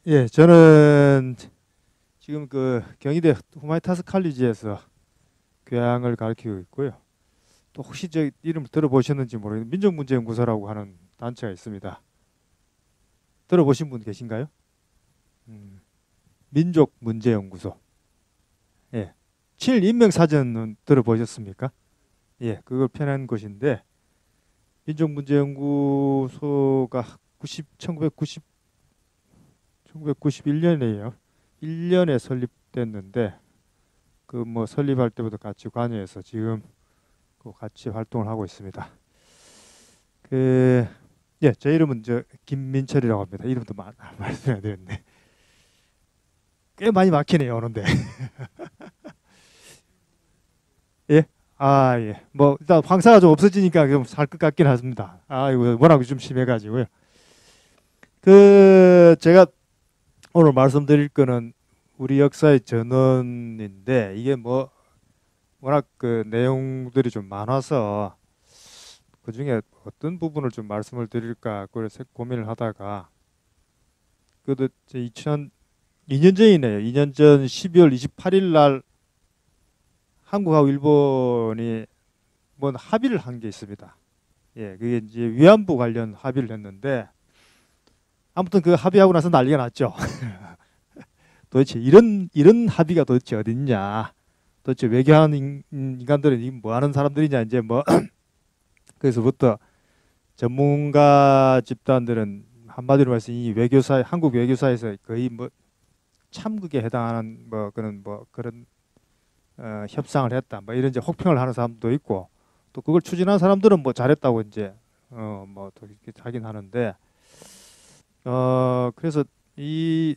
예, 저는 지금 그 경희대 후마니타스 칼리지에서 교양을 가르치고 있고요. 또 혹시 저 이름을 들어보셨는지 모르겠는데 민족문제연구소라고 하는 단체가 있습니다. 들어보신 분 계신가요? 음, 민족문제연구소. 예, 친일인명사전은 들어보셨습니까? 예, 그걸 펴낸 곳인데 민족문제연구소가 1991년에요. 1년에 설립됐는데 그 뭐 설립할 때부터 같이 관여해서 지금 그 같이 활동을 하고 있습니다. 그 예, 제 이름은 저 김민철이라고 합니다. 이름도 말씀해야 되는데 꽤 많이 막히네요, 오는데. 예? 아, 예. 뭐 일단 황사가 좀 없어지니까 좀 살 것 같긴 하습니다. 아, 이거 워낙 좀 심해가지고요. 그 제가 오늘 말씀드릴 거는 우리 역사의 전원인데 이게 뭐 워낙 그 내용들이 좀 많아서 그 중에 어떤 부분을 좀 말씀을 드릴까 그래서 고민을 하다가 그도 2년 전이네요. 2년 전 12월 28일 날 한국하고 일본이 뭔 합의를 한 게 있습니다. 예, 그게 이제 위안부 관련 합의를 했는데 아무튼 그 합의하고 나서 난리가 났죠. 도대체 이런 합의가 도대체 어딨냐? 도대체 외교하는 인간들은 뭐 하는 사람들이냐 이제 뭐 그래서부터 전문가 집단들은 한마디로 말해서 이 외교사 한국 외교사에서 거의 뭐 참극에 해당하는 뭐 그런 협상을 했다 뭐 이런 이제 혹평을 하는 사람도 있고 또 그걸 추진한 사람들은 뭐 잘했다고 이제 뭐또 이렇게 하긴 하는데 그래서 이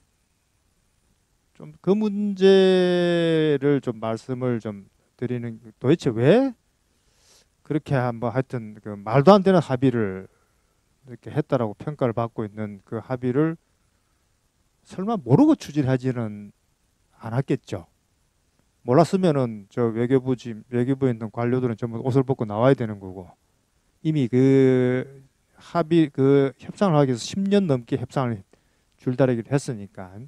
좀 그 문제를 좀 말씀을 좀 드리는 도대체 왜 그렇게 한번 하여튼 그 말도 안 되는 합의를 이렇게 했다라고 평가를 받고 있는 그 합의를 설마 모르고 추진하지는 않았겠죠. 몰랐으면은 저 외교부에 있는 관료들은 전부 옷을 벗고 나와야 되는 거고 이미 그 합의 그 협상을 하기 위해서 10년 넘게 협상을 줄다리기를 했으니까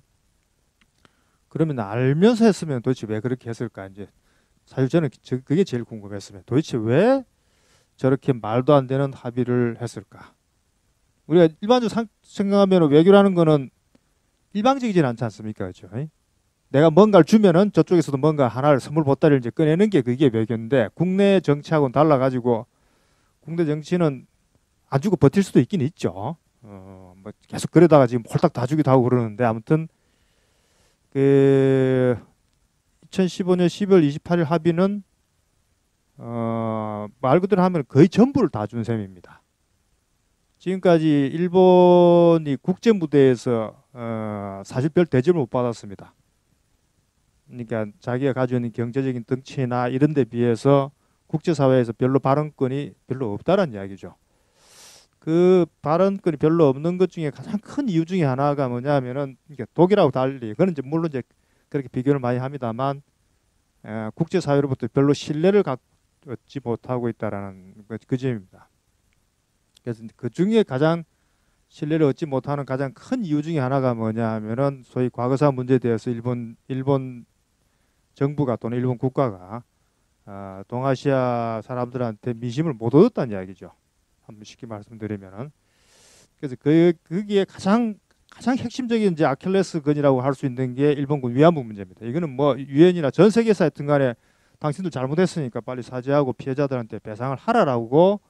그러면 알면서 했으면 도대체 왜 그렇게 했을까 이제 사실 저는 그게 제일 궁금했습니다. 도대체 왜 저렇게 말도 안 되는 합의를 했을까? 우리가 일반적으로 생각하면 외교라는 거는 일방적이진 않지 않습니까? 그렇죠? 내가 뭔가를 주면은 저쪽에서도 뭔가 하나를 선물 보따리를 이제 꺼내는 게 그게 외교인데 국내 정치하고는 달라가지고 국내 정치는 안 주고 버틸 수도 있긴 있죠. 뭐 계속 그러다가 지금 홀딱 다 주기도 하고 그러는데 아무튼 그 2015년 12월 28일 합의는 말 그대로 하면 거의 전부를 다 준 셈입니다. 지금까지 일본이 국제 무대에서 사실 별 대접을 못 받았습니다. 그러니까 자기가 가지고 있는 경제적인 덩치나 이런 데 비해서 국제사회에서 별로 발언권이 별로 없다는 이야기죠. 그 발언권이 별로 없는 것 중에 가장 큰 이유 중에 하나가 뭐냐면은 이게 독일하고 달리 그는 이제 물론 이제 그렇게 비교를 많이 합니다만 국제사회로부터 별로 신뢰를 갖지 못하고 있다라는 그 점입니다. 그래서 그 중에 가장 신뢰를 얻지 못하는 가장 큰 이유 중에 하나가 뭐냐 하면은 소위 과거사 문제에 대해서 일본 정부가 또는 일본 국가가 동아시아 사람들한테 민심을 못 얻었다는 이야기죠. 한번 쉽게 말씀드리면은 그래서 거기에 가장 핵심적인 이제 아킬레스건이라고 할 수 있는 게 일본군 위안부 문제입니다. 이거는 뭐 유엔이나 전 세계에서 하여튼 간에 당신들 잘못했으니까 빨리 사죄하고 피해자들한테 배상을 하라라고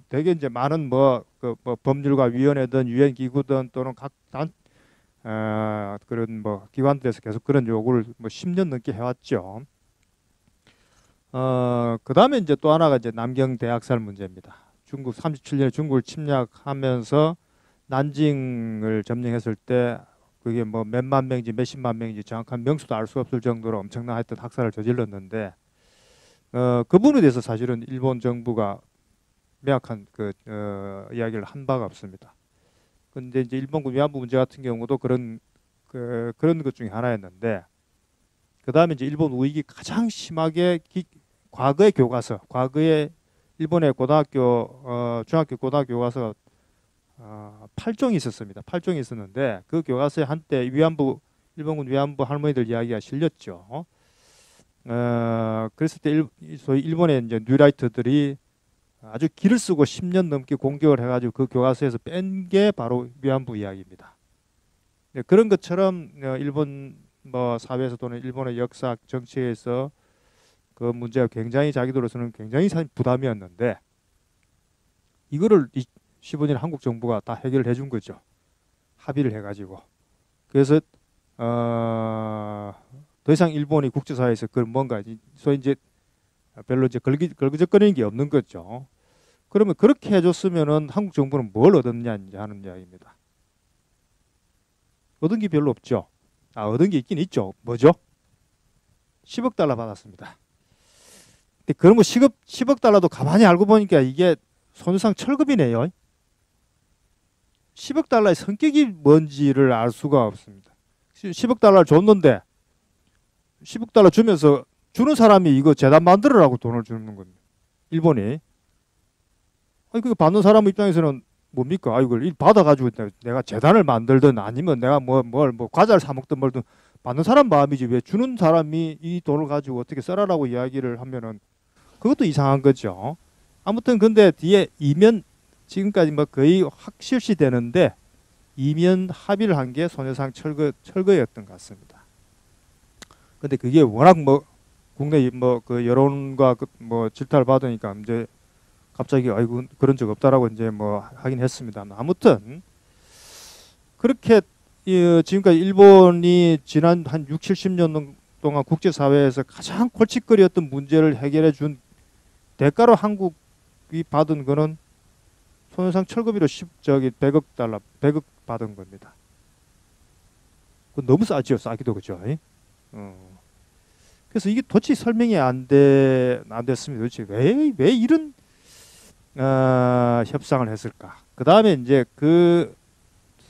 되게 이제 많은 뭐 법률가 위원회든 유엔 기구든 또는 그런 뭐 기관들에서 계속 그런 요구를 뭐 10년 넘게 해왔죠. 그다음에 이제 또 하나가 이제 남경 대학살 문제입니다. 중국 37년에 중국을 침략하면서 난징을 점령했을 때 그게 뭐 몇만 명인지 몇십만 명인지 정확한 명수도 알 수 없을 정도로 엄청난 하여튼 학살을 저질렀는데 그 부분에 대해서 사실은 일본 정부가 명확한 이야기를 한 바가 없습니다. 근데 이제 일본군 위안부 문제 같은 경우도 그런 것 중에 하나였는데 그 다음에 이제 일본 우익이 가장 심하게 과거의 교과서, 과거의 일본의 중학교 고등학교 교과서 8종이 있었습니다. 8종이 있었는데 그 교과서에 한때 위안부 일본군 위안부 할머니들 이야기가 실렸죠. 그랬을 때 소위 일본의 이제 뉴라이트들이 아주 기를 쓰고 10년 넘게 공격을 해가지고 그 교과서에서 뺀 게 바로 위안부 이야기입니다. 네, 그런 것처럼 일본 뭐 사회에서 또는 일본의 역사 정치에서 그 문제가 굉장히 자기들로서는 굉장히 부담이었는데 이거를 15년 한국 정부가 다 해결을 해준 거죠. 합의를 해가지고. 그래서 더 이상 일본이 국제사회에서 그 뭔가 소위 이제 별로 이제 걸그적거리는 게 없는 거죠. 그러면 그렇게 해줬으면은 한국 정부는 뭘 얻었냐 이제 하는 이야기입니다. 얻은 게 별로 없죠. 얻은 게 있긴 있죠. 뭐죠? 10억 달러 받았습니다. 근데 그런 거 10억 달러도 가만히 알고 보니까 이게 손해상 철급이네요. 10억 달러의 성격이 뭔지를 알 수가 없습니다. 10억 달러를 줬는데 10억 달러 주면서 주는 사람이 이거 재단 만들으라고 돈을 주는 겁니다. 일본이. 아니 그 받는 사람 입장에서는 뭡니까? 이걸 받아가지고 내가 재단을 만들든 아니면 내가 뭐 과자를 사 먹든 뭘든 받는 사람 마음이지 왜 주는 사람이 이 돈을 가지고 어떻게 써라라고 이야기를 하면은 그것도 이상한 거죠. 아무튼 근데 뒤에 이면 지금까지 뭐 거의 확실시 되는데 이면 합의를 한 게 손해상 철거였던 것 같습니다. 근데 그게 워낙 뭐 국내 뭐 그 여론과 뭐 질타를 받으니까 이제 갑자기 아이고 그런 적 없다라고 이제 뭐 하긴 했습니다. 아무튼 그렇게 지금까지 일본이 지난 한 6, 70년 동안 국제사회에서 가장 골칫거리였던 문제를 해결해 준 대가로 한국이 받은 거는 손해상 철거비로 100억 달러, 100억 받은 겁니다. 그 너무 싸지요, 싸기도 그죠? 그래서 이게 도대체 설명이 안 됐습니다. 도대체 왜 이런 협상을 했을까? 그 다음에 이제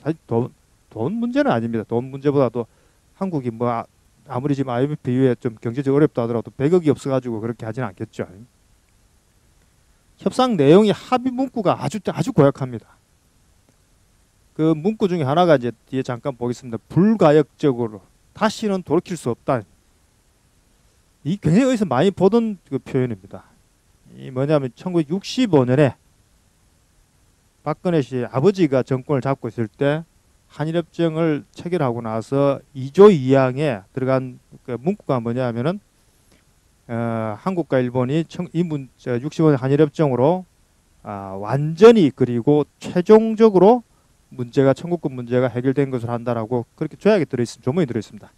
사실 돈 문제는 아닙니다. 돈 문제보다도 한국이 뭐 아무리 지금 IMF 이후에 좀 경제적 어렵다 하더라도 100억이 없어가지고 그렇게 하지는 않겠죠. 협상 내용이 합의 문구가 아주 고약합니다. 그 문구 중에 하나가 이제 뒤에 잠깐 보겠습니다. 불가역적으로 다시는 돌이킬 수 없다. 이 굉장히 어디서 많이 보던 그 표현입니다. 이 뭐냐면 1965년에 박근혜 씨 아버지가 정권을 잡고 있을 때 한일협정을 체결하고 나서 2조 2항에 들어간 그 문구가 뭐냐면은 한국과 일본이 65년 한일협정으로 완전히 그리고 최종적으로 청구권 문제가 해결된 것을 한다라고 그렇게 조약에 조문이 들어있습니다.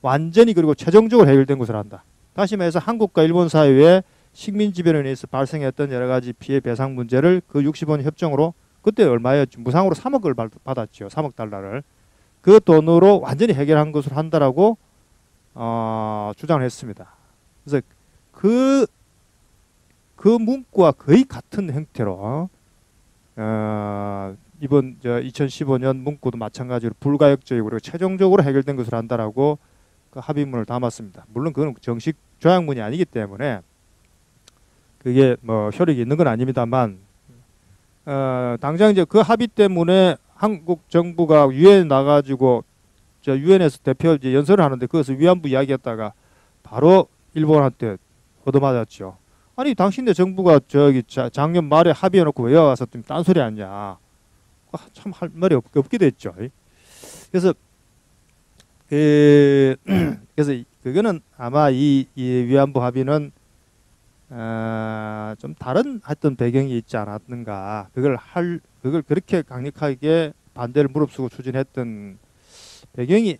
완전히 그리고 최종적으로 해결된 것을 한다. 다시 말해서 한국과 일본 사이에 식민 지배로 인해서 발생했던 여러 가지 피해 배상 문제를 그 65년 협정으로 그때 얼마였죠? 무상으로 3억을 받았죠. 3억 달러를. 그 돈으로 완전히 해결한 것을 한다라고 주장을 했습니다. 그래서 그 문구와 거의 같은 형태로 이번 2015년 문구도 마찬가지로 불가역적이고 그리고 최종적으로 해결된 것을 한다라고 그 합의문을 담았습니다. 물론 그건 정식 조약문이 아니기 때문에 그게 뭐 효력이 있는 건 아닙니다만 당장 이제 그 합의 때문에 한국 정부가 유엔에 나가지고 유엔에서 대표 이제 연설을 하는데 그것을 위안부 이야기했다가 바로 일본한테 얻어맞았죠. 아니 당신네 정부가 작년 말에 합의해놓고 왜 와서 좀 딴소리 하냐. 참 할 말이 없게 됐죠. 그래서 그래서 그거는 아마 이 위안부 합의는 좀 다른 어떤 배경이 있지 않았는가. 그걸 그렇게 강력하게 반대를 무릅쓰고 추진했던 배경이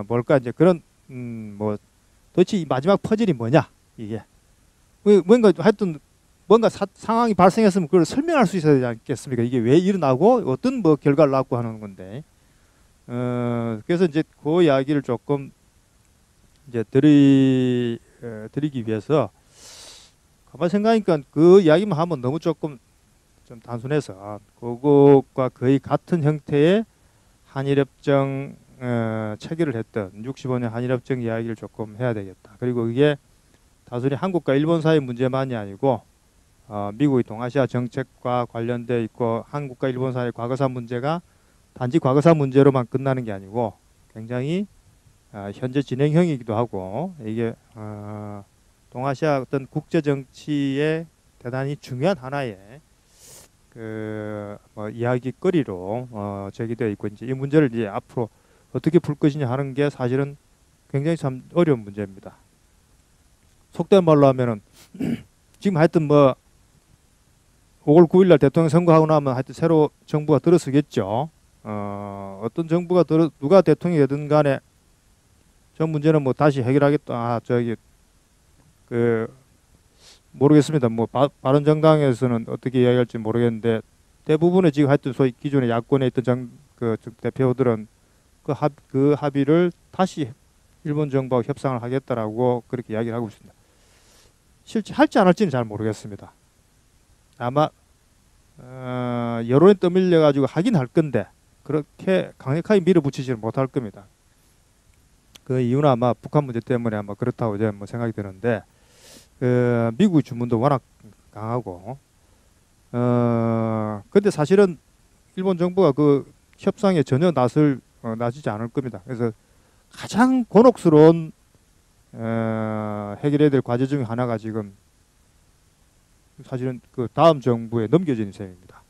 뭘까 이제 그런 뭐 도대체 이 마지막 퍼즐이 뭐냐 이게 뭔가 하여튼 뭔가 상황이 발생했으면 그걸 설명할 수 있어야 되지 않겠습니까? 이게 왜 일어나고 어떤 뭐 결과를 낳고 하는 건데. 그래서 이제 그 이야기를 조금 이제 드리기 위해서 가만히 생각하니까 그 이야기만 하면 너무 조금 좀 단순해서 그것과 거의 같은 형태의 한일협정 체결을 했던 65년 한일협정 이야기를 조금 해야 되겠다. 그리고 이게 단순히 한국과 일본 사이 문제만이 아니고 미국의 동아시아 정책과 관련돼 있고 한국과 일본 사이의 과거사 문제가 단지 과거사 문제로만 끝나는 게 아니고 굉장히 현재 진행형이기도 하고 이게 동아시아 어떤 국제 정치의 대단히 중요한 하나의 뭐 이야기거리로 제기되어 있고 이제 이 문제를 이제 앞으로 어떻게 풀 것이냐 하는 게 사실은 굉장히 참 어려운 문제입니다. 속된 말로 하면은 지금 하여튼 뭐 5월 9일 날 대통령 선거하고 나면 하여튼 새로 정부가 들어서겠죠. 어떤 정부가 누가 대통령이 되든 간에 저 문제는 뭐 다시 해결하겠다. 모르겠습니다. 뭐 바른정당에서는 어떻게 이야기할지 모르겠는데 대부분의 지금 하여튼 소위 기존의 야권에 있던 대표들은 그 합의를 다시 일본 정부와 협상을 하겠다라고 그렇게 이야기를 하고 있습니다. 실제 할지 안 할지는 잘 모르겠습니다. 아마 여론에 떠밀려 가지고 하긴 할 건데 그렇게 강력하게 밀어붙이지는 못할 겁니다. 그 이유는 아마 북한 문제 때문에 아마 그렇다고 저는 뭐 생각이 드는데 미국의 주문도 워낙 강하고 근데 사실은 일본 정부가 그 협상에 전혀 나서지 않을 겁니다. 그래서 가장 곤혹스러운 해결해야 될 과제 중에 하나가 지금 사실은 그 다음 정부에 넘겨지는 셈입니다.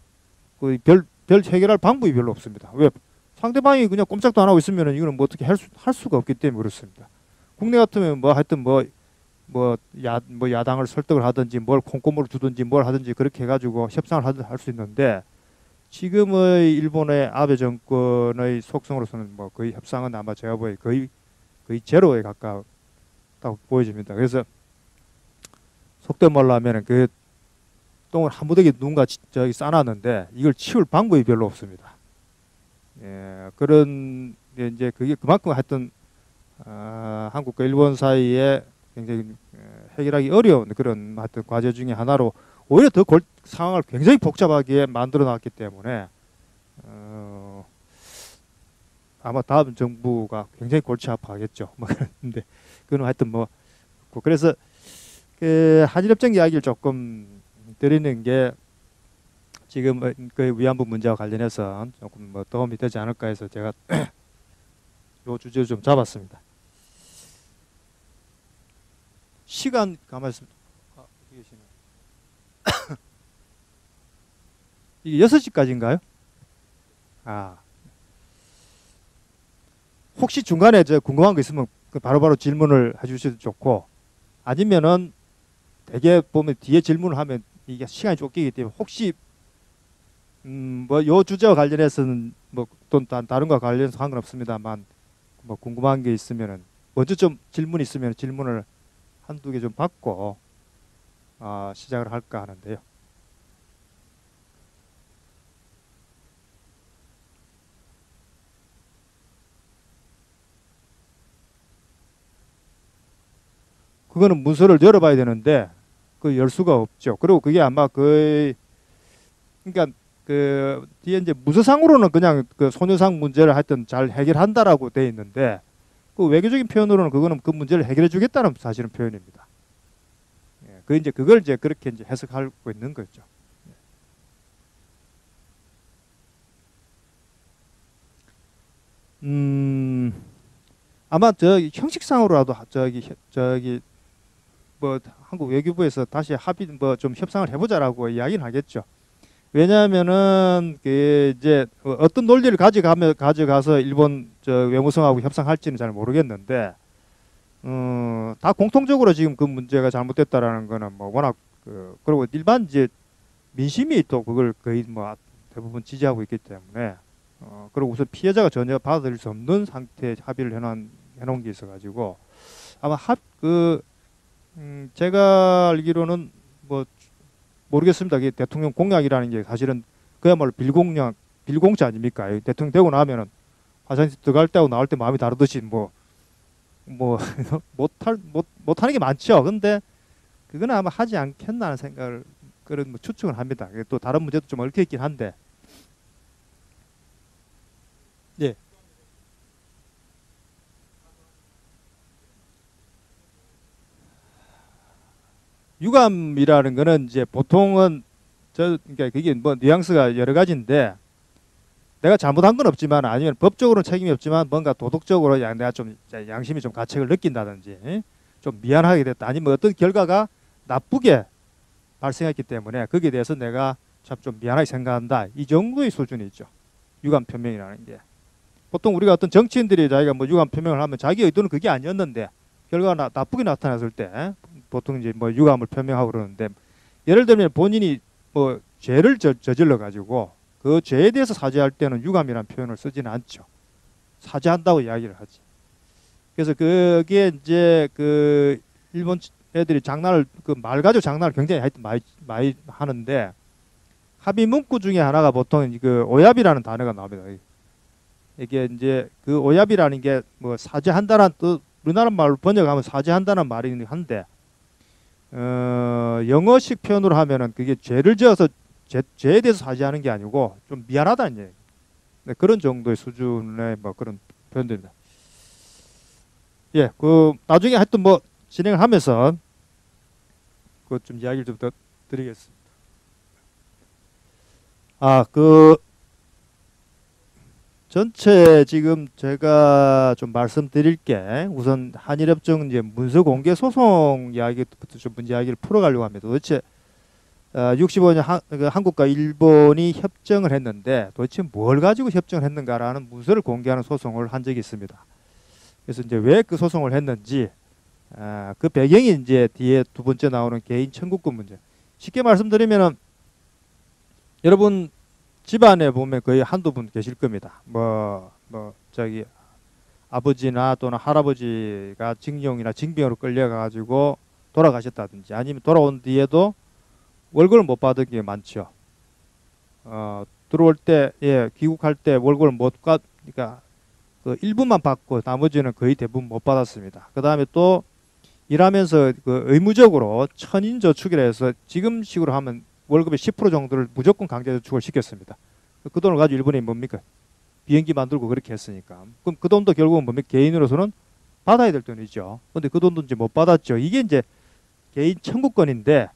그 별 해결할 방법이 별로 없습니다. 왜? 상대방이 그냥 꼼짝도 안 하고 있으면은 이거는 뭐 어떻게 할 수가 없기 때문에 그렇습니다. 국내 같으면 뭐 하여튼 뭐 야당을 설득을 하든지 뭘 콩고물을 두든지 뭘 하든지 그렇게 해가지고 협상을 할 수 있는데 지금의 일본의 아베 정권의 속성으로서는 뭐 거의 협상은 아마 제가 보기에 거의 제로에 가깝다고 보여집니다. 그래서 속된 말로 하면은 그 똥을 한 무더기 누군가 저기 싸놨는데 이걸 치울 방법이 별로 없습니다. 예, 그런 이제 그게 그만큼 하여튼 한국과 일본 사이에 굉장히 해결하기 어려운 그런 하여튼 과제 중에 하나로 오히려 더 상황을 굉장히 복잡하게 만들어 놨기 때문에 아마 다음 정부가 굉장히 골치 아파하겠죠. 뭐 그런데 그건 하여튼 뭐 그래서 그 한일협정 이야기를 조금 드리는 게 지금 그 위안부 문제와 관련해서 조금 뭐 도움이 되지 않을까 해서 제가 요 주제를 좀 잡았습니다. 시간 가만히 있습니다. 이게 6시까지인가요? 혹시 중간에 저 궁금한 거 있으면 바로바로 질문을 해주셔도 좋고 아니면은 대개 보면 뒤에 질문을 하면 이게 시간이 쫓기기 때문에 혹시 뭐 요 주제와 관련해서는 뭐 또 다른 거와 관련해서 상관없습니다만 뭐 궁금한 게 있으면은 먼저 좀 질문 있으면 질문을 한두 개 좀 받고 시작을 할까 하는데요. 그거는 문서를 열어봐야 되는데 그 열 수가 없죠. 그리고 그게 아마 그러니까 그 뒤에 이제 문서상으로는 그냥 그 소녀상 문제를 하여튼 잘 해결한다라고 돼 있는데 그 외교적인 표현으로는 그거는 그 문제를 해결해 주겠다는 사실은 표현입니다. 예, 그 이제 그걸 이제 그렇게 이제 해석하고 있는 거죠. 아마 저기 형식상으로라도 저기 뭐 한국 외교부에서 다시 합의 뭐 좀 협상을 해보자라고 이야기는 하겠죠. 왜냐하면은 그 이제 어떤 논리를 가져가서 일본 저 외무성하고 협상할지는 잘 모르겠는데 다 공통적으로 지금 그 문제가 잘못됐다라는 거는 뭐 워낙 그리고 일반 이제 민심이 또 그걸 거의 뭐 대부분 지지하고 있기 때문에 그리고 우선 피해자가 전혀 받아들일 수 없는 상태에 합의를 해놓은 게 있어가지고 아마 제가 알기로는 뭐 모르겠습니다. 이게 대통령 공약이라는 게 사실은 그야말로 빌공자 아닙니까? 대통령 되고 나면은 화장실 들어갈 때하고 나올 때 마음이 다르듯이 뭐 못하는 게 많죠. 근데 그거는 아마 하지 않겠나 하는 생각을 그런 뭐 추측을 합니다. 또 다른 문제도 좀 얽혀 있긴 한데. 예. 유감이라는 거는 이제 보통은 그러니까 그게 뭐 뉘앙스가 여러 가지인데 내가 잘못한 건 없지만 아니면 법적으로는 책임이 없지만 뭔가 도덕적으로 내가 좀 양심이 좀 가책을 느낀다든지 좀 미안하게 됐다 아니면 어떤 결과가 나쁘게 발생했기 때문에 거기에 대해서 내가 참 좀 미안하게 생각한다 이 정도의 수준이죠. 유감 표명이라는 게 보통 우리가 어떤 정치인들이 자기가 뭐 유감 표명을 하면 자기 의도는 그게 아니었는데 결과가 나쁘게 나타났을 때 보통 이제 뭐 유감을 표명하고 그러는데 예를 들면 본인이 뭐 죄를 저질러 가지고 그 죄에 대해서 사죄할 때는 유감이라는 표현을 쓰지는 않죠. 사죄한다고 이야기를 하지. 그래서 그게 이제 그 일본 애들이 장난을 그 말 가지고 장난을 굉장히 하여튼 많이 하는데 합의 문구 중에 하나가 보통 그 오야비라는 단어가 나옵니다. 이게 이제 그 오야비라는 게 뭐 사죄한다는 뜻 우리나라 말로 번역하면 사죄한다는 말이긴 한데 영어식 표현으로 하면은 그게 죄를 지어서 죄에 대해서 사죄하는 게 아니고 좀 미안하다는 얘기. 네, 그런 정도의 수준의 뭐 그런 표현들입니다. 예, 그 나중에 하여튼 뭐 진행을 하면서 그 좀 이야기를 좀 더 드리겠습니다. 그 전체 지금 제가 좀 말씀드릴 게 우선 한일협정 이제 문서 공개 소송 이야기부터 좀 문제 이야기를 풀어가려고 합니다. 도대체 65년 한국과 일본이 협정을 했는데 도대체 뭘 가지고 협정을 했는가라는 문서를 공개하는 소송을 한 적이 있습니다. 그래서 이제 왜 그 소송을 했는지 그 배경이 이제 뒤에 두 번째 나오는 개인 청구권 문제. 쉽게 말씀드리면은 여러분 집안에 보면 거의 한두 분 계실 겁니다. 저기 아버지나 또는 할아버지가 징용이나 징병으로 끌려가지고 돌아가셨다든지 아니면 돌아온 뒤에도 월급을 못 받은 게 많죠. 들어올 때, 귀국할 때 월급을 그러니까 그 일부만 받고 나머지는 거의 대부분 못 받았습니다. 그 다음에 또 일하면서 그 의무적으로 천인저축이라 해서 지금식으로 하면 월급의 10% 정도를 무조건 강제저축을 시켰습니다. 그 돈을 가지고 일본이 뭡니까? 비행기 만들고 그렇게 했으니까. 그럼 그 돈도 결국은 뭡니까? 개인으로서는 받아야 될 돈이죠. 근데 그 돈도 이제 못 받았죠. 이게 이제 개인 청구권인데,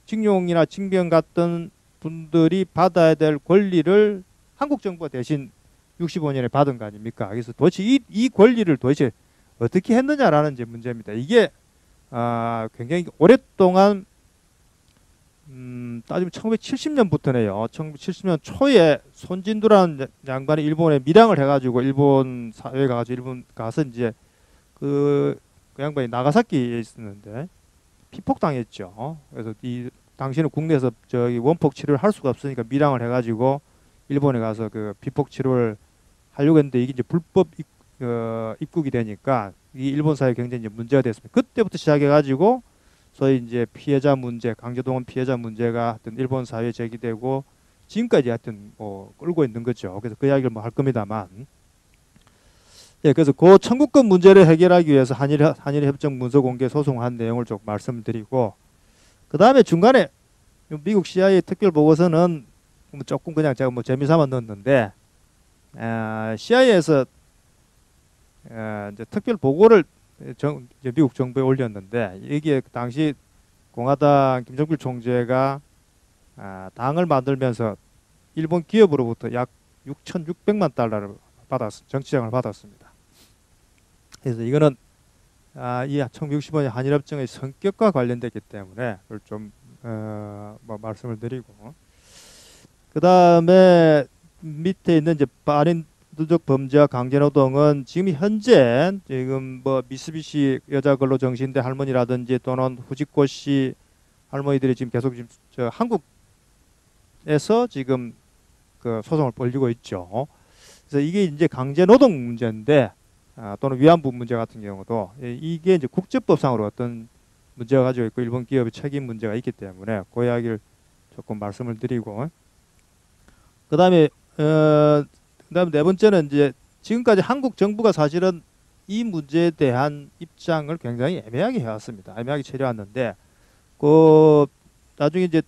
징용이나 징병 같은 분들이 받아야 될 권리를 한국 정부가 대신 65년에 받은 거 아닙니까? 그래서 도대체 이 권리를 도대체 어떻게 했느냐라는 이제 문제입니다. 이게 굉장히 오랫동안 따지면 1970년부터네요. 1970년 초에 손진두라는 양반이 일본에 밀양을 해가지고 일본 사회에 가가지고 일본 가서 이제 그 양반이 나가사키에 있었는데 피폭당했죠. 그래서 이 당시에는 국내에서 저기 원폭 치료를 할 수가 없으니까 밀양을 해가지고 일본에 가서 그 피폭 치료를 하려고 했는데 이게 이제 불법 입국이 되니까 이 일본 사회 굉장히 이제 문제가 됐습니다. 그때부터 시작해가지고 소위 이제 피해자 문제, 강제동원 피해자 문제가 하여튼 일본 사회에 제기되고 지금까지 하여튼 뭐 끌고 있는 거죠. 그래서 그 이야기를 뭐 할 겁니다만, 그래서 그 청구권 문제를 해결하기 위해서 한일 협정 문서 공개 소송한 내용을 좀 말씀드리고, 그 다음에 중간에 미국 CIA 특별 보고서는 조금 그냥 제가 뭐 재미삼아 넣었는데, CIA에서 이제 특별 보고를 이제 미국 정부에 올렸는데 이게 당시 공화당 김정필 총재가 당을 만들면서 일본 기업으로부터 약 6,600만 달러를 정치장을 받았습니다. 그래서 이거는 이 1965년 한일협정의 성격과 관련됐기 때문에 그걸 좀 뭐 말씀을 드리고, 그 다음에 밑에 있는 이제 반인도적 범죄와 강제노동은 지금 현재 지금 뭐 미쓰비시 여자근로정신대 할머니라든지 또는 후지코 씨 할머니들이 지금 계속 지금 저 한국에서 지금 그 소송을 벌이고 있죠. 그래서 이게 이제 강제노동 문제인데 또는 위안부 문제 같은 경우도 이게 이제 국제법상으로 어떤 문제가 가지고 있고 일본 기업의 책임 문제가 있기 때문에 그 이야기를 조금 말씀을 드리고, 그다음에 네 번째는 이제 지금까지 한국 정부가 사실은 이 문제에 대한 입장을 굉장히 애매하게 해왔습니다. 애매하게 처리해왔는데 그 나중에 이제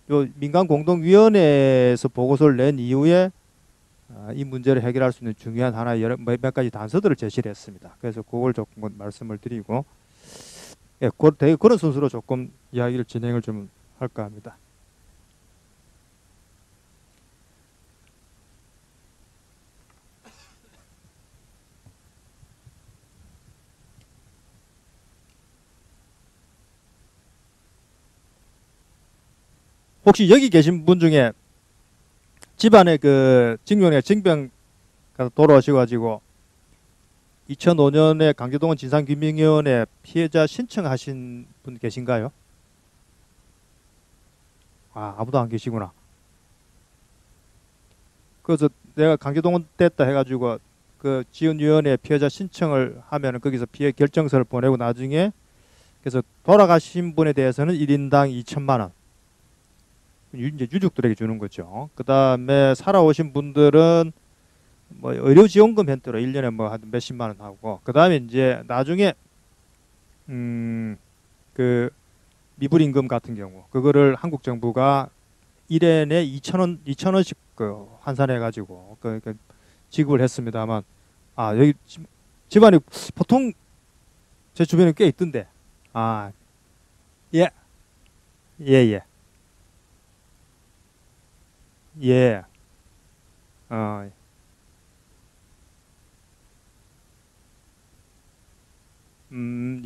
요 민간 공동위원회에서 보고서를 낸 이후에 이 문제를 해결할 수 있는 중요한 하나의 몇 가지 단서들을 제시를 했습니다. 그래서 그걸 조금 말씀을 드리고, 예, 되게 그런 순서로 조금 이야기를 진행을 좀 할까 합니다. 혹시 여기 계신 분 중에 집안에 그 징병에 징병 가서 돌아오셔가지고 2005년에 강제동원 진상규명위원회 피해자 신청하신 분 계신가요? 아, 아무도 안 계시구나. 그래서 내가 강제동원 됐다 해가지고 그 지원위원회 피해자 신청을 하면은 거기서 피해 결정서를 보내고 나중에 그래서 돌아가신 분에 대해서는 1인당 2천만 원 이제 유족들에게 주는 거죠. 그 다음에 살아오신 분들은 뭐 의료지원금 형태로 1년에 뭐 한 몇십만 원 하고 그 다음에 이제 나중에 그 미불임금 같은 경우 그거를 한국 정부가 1년에 2천 원씩 그 환산해 가지고 그 지급을 했습니다만 아 여기 집안이 보통 제 주변에 꽤 있던데 아 예 예 예 예 어 예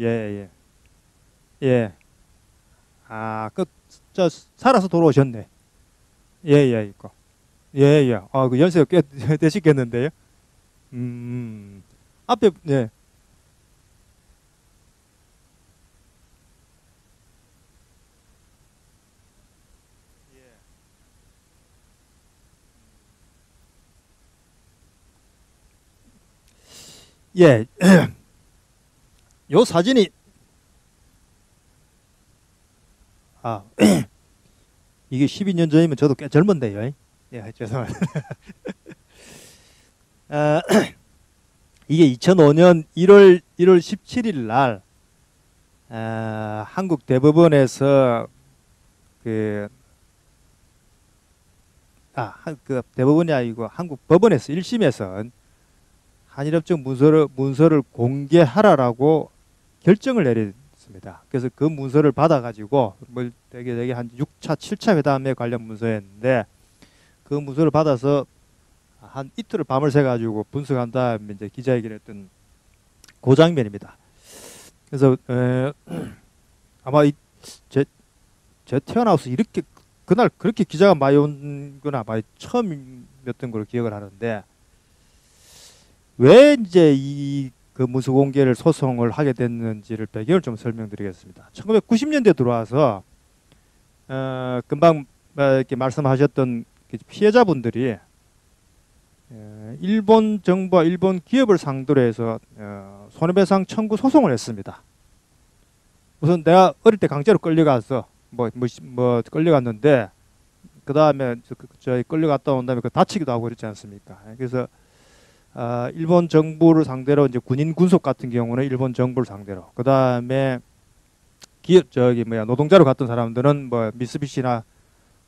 예 예 아 그 저 살아서 돌아오셨네 예 예 있고 예 예 아 그 연세가 꽤 되시겠는데요 음 앞에 예 예, 요 사진이 아 이게 12년 전이면 저도 꽤 젊은데요. 예, 죄송합니다. 아, 이게 2005년 1월 17일 날 한국 대법원에서 그 그 대법원이 아니고 한국 법원에서 1심에서 한일협정 문서를 공개하라라고 결정을 내렸습니다. 그래서 그 문서를 받아가지고 뭐 되게 한 6차, 7차 회담에 관련 문서였는데 그 문서를 받아서 한 이틀을 밤을 새가지고 분석한 다음에 이제 기자회견을 했던 그 장면입니다. 그래서 아마 제 태어나서 이렇게 그날 그렇게 기자가 많이 온 건 아마 처음이었던 걸로 기억을 하는데 왜 이제 이 그 문서 공개를 소송을 하게 됐는지를 배경을 좀 설명드리겠습니다. 1990년대 들어와서 금방 이렇게 말씀하셨던 그 피해자분들이 일본 정부와 일본 기업을 상대로 해서 손해배상 청구 소송을 했습니다. 우선 내가 어릴 때 강제로 끌려가서 뭐 끌려갔는데 그 다음에 저희 끌려갔다 온 다음에 그 다치기도 하고 그랬지 않습니까? 그래서 일본 정부를 상대로 이제 군인 군속 같은 경우는 일본 정부를 상대로 그 다음에 기업 노동자로 갔던 사람들은 뭐 미쓰비시나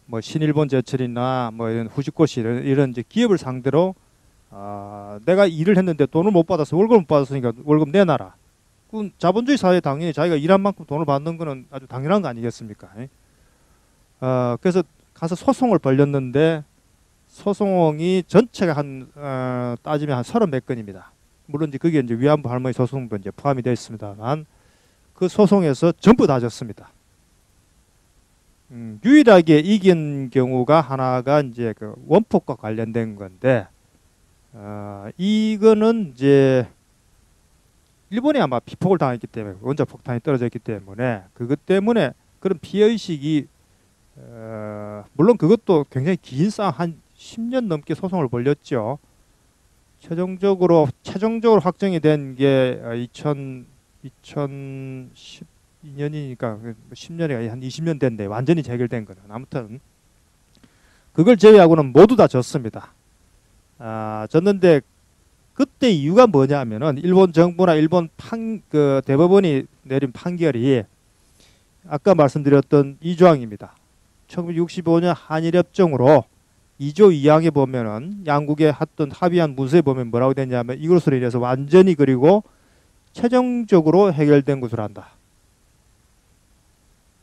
뭐 신일본 제철이나 뭐 이런 후지코시 이런 이제 기업을 상대로 내가 일을 했는데 돈을 못 받아서 월급을 못 받았으니까 월급 내놔라. 그 자본주의 사회에 당연히 자기가 일한 만큼 돈을 받는 거는 아주 당연한 거 아니겠습니까? 그래서 가서 소송을 벌였는데 소송이 전체가 따지면 한 30몇 건입니다. 물론 이제 그게 이제 위안부 할머니 소송도 이제 포함이 되어 있습니다만 그 소송에서 전부 다 졌습니다. 유일하게 이긴 경우가 하나가 이제 그 원폭과 관련된 건데 이거는 이제 일본이 아마 피폭을 당했기 때문에 원자 폭탄이 떨어졌기 때문에 그것 때문에 그런 피해의식이 물론 그것도 굉장히 긴 싸움 한 10년 넘게 소송을 벌였죠. 최종적으로 확정이 된 게 2012년이니까 10년이 한 20년 됐는데 완전히 재결된 거는 아무튼 그걸 제외하고는 모두 다 졌습니다. 졌는데 그때 이유가 뭐냐면은 일본 정부나 일본 그 대법원이 내린 판결이 아까 말씀드렸던 2조항입니다. 1965년 한일협정으로 2조 2항에 보면은 양국에 했던 합의한 문서에 보면 뭐라고 되냐면 이것으로 인해서 완전히 그리고 최종적으로 해결된 것으로 한다.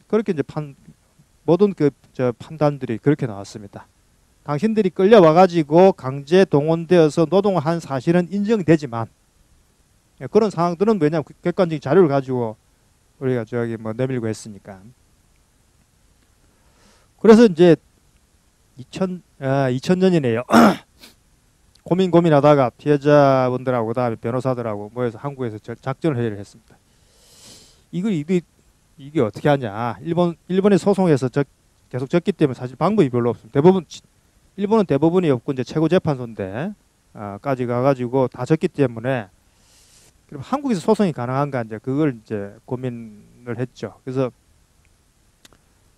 그렇게 이제 모든 판단들이 그렇게 나왔습니다. 당신들이 끌려와 가지고 강제 동원되어서 노동을 한 사실은 인정되지만 그런 상황들은 왜냐하면 객관적인 자료를 가지고 우리가 내밀고 했으니까. 그래서 이제 2000년이네요. 고민하다가 피해자분들하고 그다음에 변호사들하고 모여서 한국에서 작전 회의를 했습니다. 이게 어떻게 하냐? 일본의 소송에서 계속 졌기 때문에 사실 방법이 별로 없습니다. 일본은 대법원이 없고 이제 최고재판소인데 까지 가가지고 다 졌기 때문에 그럼 한국에서 소송이 가능한가 이제 그걸 이제 고민을 했죠. 그래서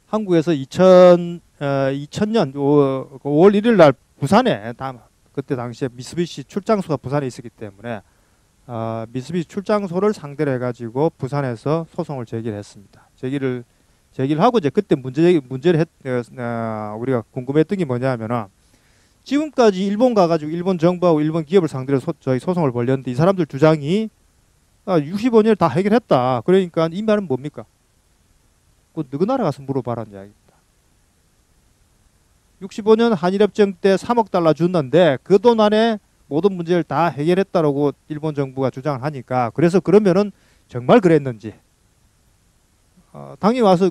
한국에서 2000년 5월 1일 날 부산에 그때 당시에 미쓰비시 출장소가 부산에 있었기 때문에 미쓰비시 출장소를 상대로 해가지고 부산에서 소송을 제기를 했습니다. 제기를 하고 이제 그때 문제를 우리가 궁금했던 게 뭐냐면은 지금까지 일본 가가지고 일본 정부하고 일본 기업을 상대로 저희 소송을 벌였는데 이 사람들 주장이 65년을 다 해결했다. 그러니까 이 말은 뭡니까? 그 누구 나라 가서 물어봐라는 이야기입니다. 65년 한일협정 때 3억 달러 줬는데 그 돈 안에 모든 문제를 다 해결했다라고 일본 정부가 주장을 하니까 그래서 그러면은 정말 그랬는지 당연히 와서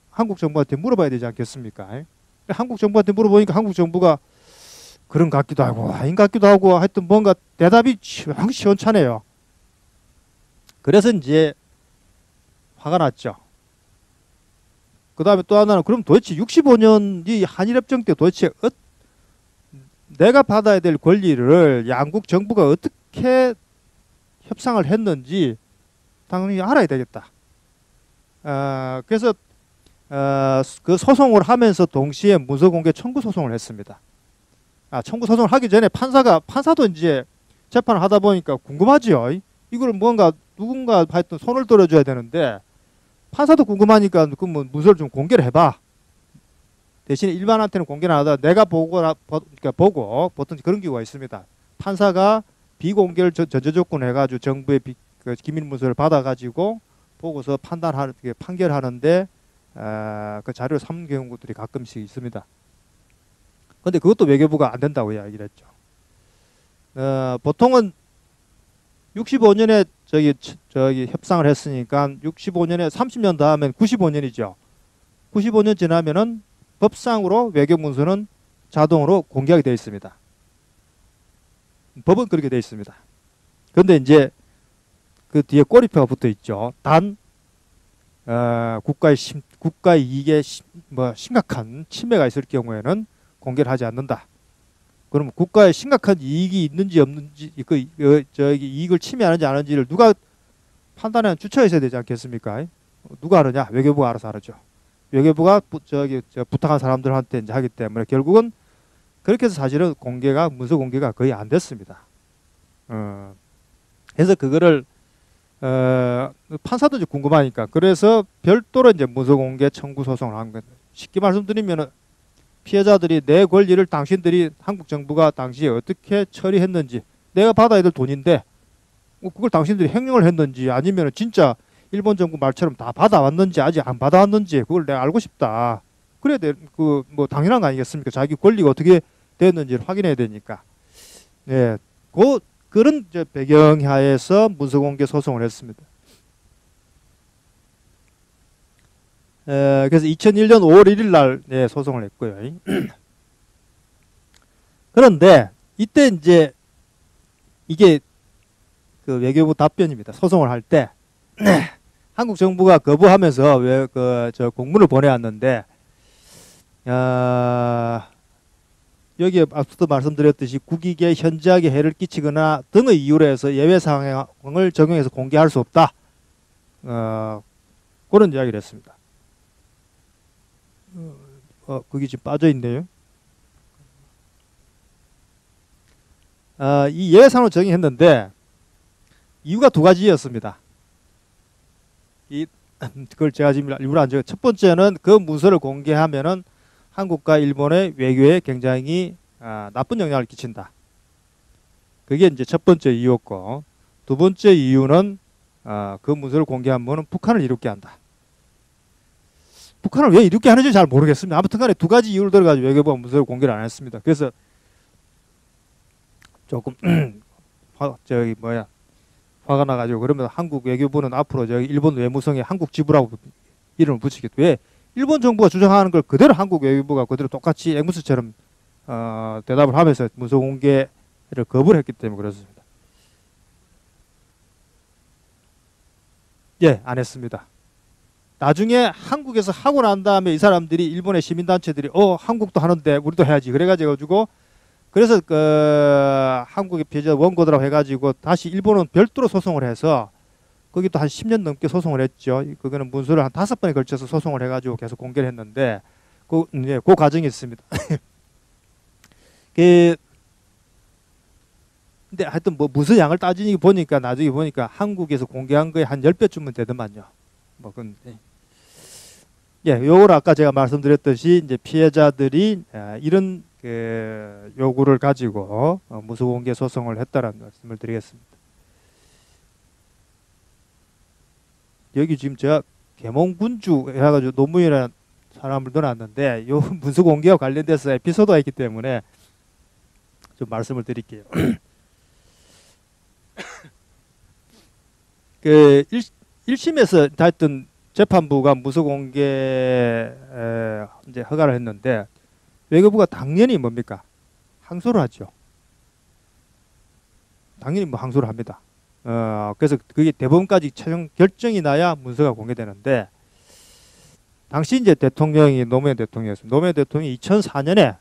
한국 정부한테 물어봐야 되지 않겠습니까? 한국 정부한테 물어보니까 한국 정부가 그런 것 같기도 하고 아닌 것 같기도 하고 하여튼 뭔가 대답이 시원찮아요. 그래서 이제 화가 났죠. 그 다음에 또 하나는 그럼 도대체 65년 이 한일협정 때 도대체 내가 받아야 될 권리를 양국 정부가 어떻게 협상을 했는지 당연히 알아야 되겠다. 그래서 그 소송을 하면서 동시에 문서공개 청구 소송을 했습니다. 청구 소송을 하기 전에 판사도 이제 재판을 하다 보니까 궁금하지요. 이걸 누군가 하여튼 손을 들어줘야 되는데 판사도 궁금하니까 그 문서를 좀 공개를 해봐. 대신에 일반한테는 공개를 안 하다 내가 보고 보통 그런 경우가 있습니다. 판사가 비공개를 전제조건 해가지고 정부의 그 기밀 문서를 받아가지고 보고서 판결하는데 그 자료를 삼는 경우들이 가끔씩 있습니다. 근데 그것도 외교부가 안 된다고 이야기를 했죠. 보통은 65년에 저기 협상을 했으니까 65년에 30년 다음엔 95년이죠. 95년 지나면은 법상으로 외교 문서는 자동으로 공개하게 되어 있습니다. 법은 그렇게 되어 있습니다. 그런데 이제 그 뒤에 꼬리표가 붙어 있죠. 단 국가의 이익에 심각한 침해가 있을 경우에는 공개를 하지 않는다. 그럼 국가에 심각한 이익이 있는지 없는지 이익을 침해하는지 안 하는지를 누가 판단하는 주체가 있어야 되지 않겠습니까? 누가 하느냐? 외교부가 알아서 하죠. 외교부가 부탁한 사람들한테 이제 하기 때문에 결국은 그렇게 해서 사실은 문서 공개가 거의 안 됐습니다. 그래서 그거를 판사도 이제 궁금하니까 그래서 별도로 이제 문서 공개 청구 소송을 한 거예요. 쉽게 말씀드리면은 피해자들이 내 권리를 당신들이 한국 정부가 당시에 어떻게 처리했는지 내가 받아야 될 돈인데 그걸 당신들이 횡령을 했는지 아니면 진짜 일본 정부 말처럼 다 받아왔는지 아직 안 받아왔는지 그걸 내가 알고 싶다. 그래야 당연한 거 아니겠습니까? 자기 권리가 어떻게 됐는지를 확인해야 되니까. 예, 그런 배경하에서 문서공개 소송을 했습니다. 그래서 2001년 5월 1일 날 소송을 했고요. 그런데 이때 이제 이게 그 외교부 답변입니다. 소송을 할 때 한국 정부가 거부하면서 공문을 보내왔는데 여기에 앞서도 말씀드렸듯이 국익에 현저하게 해를 끼치거나 등의 이유로 해서 예외 상황을 적용해서 공개할 수 없다. 그런 이야기를 했습니다. 거기 지금 빠져 있네요. 이 예외 상황을 적용했는데 이유가 두 가지였습니다. 그걸 제가 지금 일부러 안 적어요. 첫 번째는 그 문서를 공개하면은 한국과 일본의 외교에 굉장히 나쁜 영향을 끼친다. 그게 이제 첫 번째 이유였고, 두 번째 이유는 그 문서를 공개하면은 북한을 이롭게 한다. 북한을 왜 이렇게 하는지 잘 모르겠습니다. 아무튼 간에 두 가지 이유를 들어가지고 외교부가 문서를 공개를 안 했습니다. 그래서 조금 화가 나가지고 그러면 한국 외교부는 앞으로 저기 일본 외무성에 한국 지부라고 이름을 붙이겠다. 왜 일본 정부가 주장하는 걸 그대로 한국 외교부가 그대로 똑같이 앵무새처럼 대답을 하면서 문서 공개를 거부를 했기 때문에 그렇습니다. 예, 안 했습니다. 나중에 한국에서 하고 난 다음에 이 사람들이 일본의 시민단체들이 한국도 하는데 우리도 해야지 그래가지고 그래서 한국의 피해자 원고들하고 해가지고 다시 일본은 별도로 소송을 해서 거기도 한 10년 넘게 소송을 했죠. 그거는 문서를 한 5번에 걸쳐서 소송을 해가지고 계속 공개를 했는데 그 과정이 있습니다. 근데 하여튼 뭐 문서 양을 따지니 보니까 나중에 보니까 한국에서 공개한 거에 한 10배쯤은 되더만요. 요걸 아까 제가 말씀드렸듯이 이제 피해자들이 이런 요구를 가지고 문서 공개 소송을 했다라는 말씀을 드리겠습니다. 여기 지금 제가 계몽군주 해가지고 논문이라는 사람을 넣어놨는데 요 문서 공개와 관련돼서 에피소드가 있기 때문에 좀 말씀을 드릴게요. 1심에서 하여튼 재판부가 문서 공개 이제 허가를 했는데 외교부가 당연히 뭡니까? 항소를 하죠. 당연히 뭐 항소를 합니다. 그래서 그게 대법원까지 최종 결정이 나야 문서가 공개되는데 당시 이제 대통령이 노무현 대통령이었습니다. 노무현 대통령이 2004년에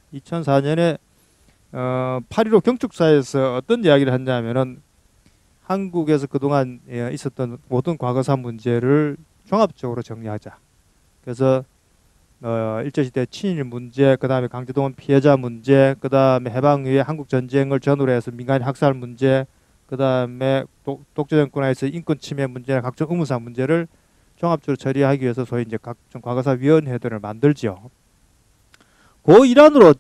8.15 경축사에서 어떤 이야기를 했냐면은 한국에서 그동안 있었던 모든 과거사 문제를 종합적으로 정리하자. 그래서 일제시대 친일 문제, 그 다음에 강제동원 피해자 문제, 그 다음에 해방 이후에 한국 전쟁을 전후로 해서 민간인 학살 문제, 그 다음에 독재정권에서 인권 침해 문제나 각종 의무사 문제를 종합적으로 처리하기 위해서 소위 이제 각종 과거사 위원회들을 만들죠. 그 일환으로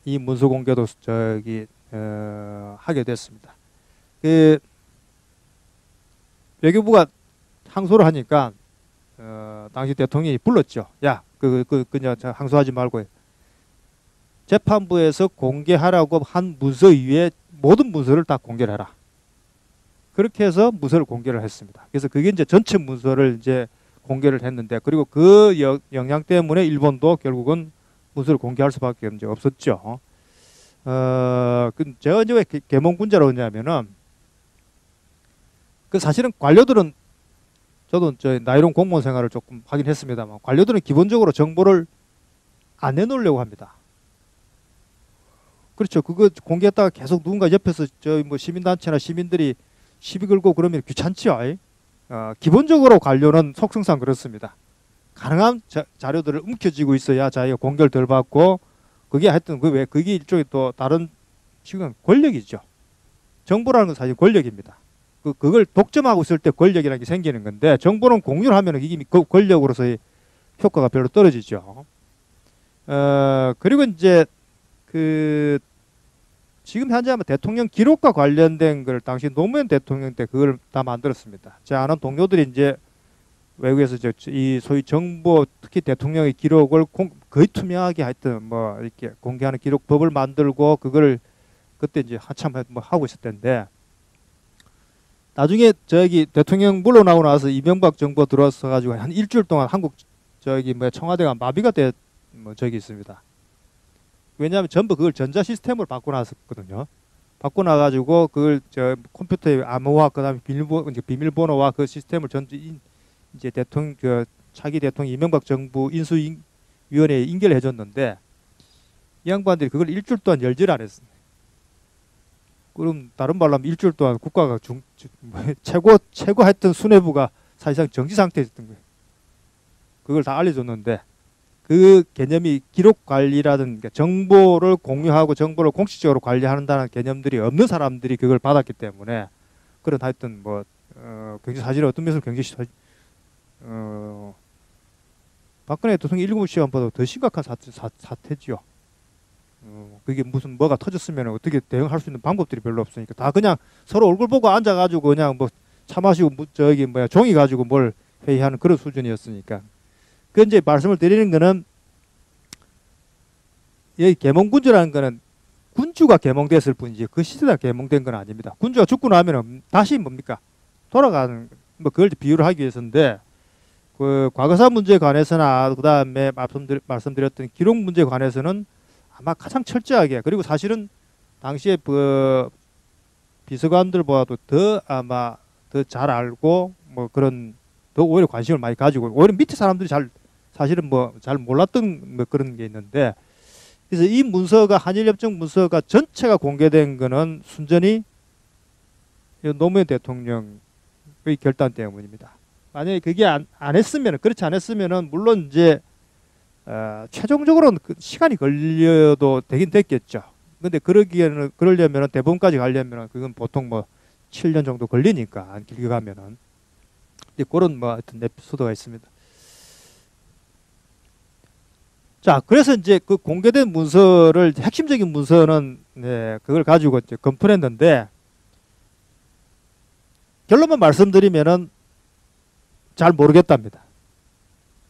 이 문서 공개도 하게 됐습니다. 외교부가 항소를 하니까 당시 대통령이 불렀죠. 야, 그냥 항소하지 말고 재판부에서 공개하라고 한 문서 이외에 모든 문서를 다 공개를 해라. 그렇게 해서 문서를 공개를 했습니다. 그래서 그게 이제 전체 문서를 이제 공개를 했는데 그리고 그 영향 때문에 일본도 결국은 문서를 공개할 수밖에 없었죠. 제가 이제 왜 계몽군자라고 했냐면은 사실은 관료들은 저도 나이론 공무원 생활을 조금 하긴 했습니다만 관료들은 기본적으로 정보를 안 내놓으려고 합니다. 그렇죠. 그거 공개했다가 계속 누군가 옆에서 뭐 시민단체나 시민들이 시비 걸고 그러면 귀찮지요. 기본적으로 관료는 속성상 그렇습니다. 가능한 자료들을 움켜쥐고 있어야 자기가 공개를 덜 받고 그게 하여튼 그게 일종의 또 다른 지금 권력이죠. 정보라는 건 사실 권력입니다. 그걸 독점하고 있을 때 권력이라는 게 생기는 건데 정보는 공유를 하면 이게 권력으로서의 효과가 별로 떨어지죠. 그리고 이제 지금 현재 아마 대통령 기록과 관련된 걸 당시 노무현 대통령 때 그걸 다 만들었습니다. 제 아는 동료들이 이제 외국에서 이 소위 정보 특히 대통령의 기록을 거의 투명하게 하여튼 뭐 이렇게 공개하는 기록법을 만들고 그걸 그때 이제 한참 뭐 하고 있을 텐데 나중에 대통령 물러나고 나서 이명박 정부 들어서 가지고 한 일주일 동안 한국 청와대가 마비가 있습니다. 왜냐하면 전부 그걸 전자 시스템으로 바꿔놨었거든요. 바꿔놔가지고 그걸 컴퓨터에 암호화 그다음에 비밀번호와 그 시스템을 이제 차기 대통령 이명박 정부 인수위원회에 인계를 해줬는데 이 양반들이 그걸 일주일 동안 열지를 안 했습니다. 그럼 다른 말로 하면 일주일 동안 국가가 최고 했던 수뇌부가 사실상 정지 상태에 있었던 거예요. 그걸 다 알려줬는데 그 개념이 기록 관리라든가 정보를 공유하고 정보를 공식적으로 관리한다는 개념들이 없는 사람들이 그걸 받았기 때문에 그런 하여튼 경제사실은 어떤 면에서 박근혜 대통령 7시간보다 더 심각한 사태죠. 그게 뭐가 터졌으면 어떻게 대응할 수 있는 방법들이 별로 없으니까 다 그냥 서로 얼굴 보고 앉아가지고 그냥 차 마시고 종이 가지고 뭘 회의하는 그런 수준이었으니까 그 이제 말씀을 드리는 거는 이 계몽군주라는 거는 군주가 계몽됐을 뿐이지 그 시대가 계몽된 건 아닙니다. 군주가 죽고 나면은 다시 뭡니까? 돌아가는 뭐 그걸 비유를 하기 위해서인데 그 과거사 문제에 관해서나 그다음에 말씀드렸던 기록 문제에 관해서는 아마 가장 철저하게 그리고 사실은 당시에 그 비서관들보다도 더 아마 더 잘 알고 뭐 그런 더 오히려 관심을 많이 가지고 오히려 밑에 사람들이 잘 사실은 뭐 잘 몰랐던 뭐 그런 게 있는데 그래서 이 문서가 한일협정 문서가 전체가 공개된 거는 순전히 노무현 대통령의 결단 때문입니다. 만약에 그게 안 했으면 그렇지 않았으면은 물론 이제 최종적으로는 그 시간이 걸려도 되긴 됐겠죠. 근데 그러려면은 대법원까지 가려면은 그건 보통 뭐 7년 정도 걸리니까 안 길게 가면은 그런 뭐 하여튼 에피소드가 있습니다. 자, 그래서 이제 그 공개된 문서를 핵심적인 문서는 네, 그걸 가지고 이제 검토를 했는데 결론만 말씀드리면은 잘 모르겠답니다.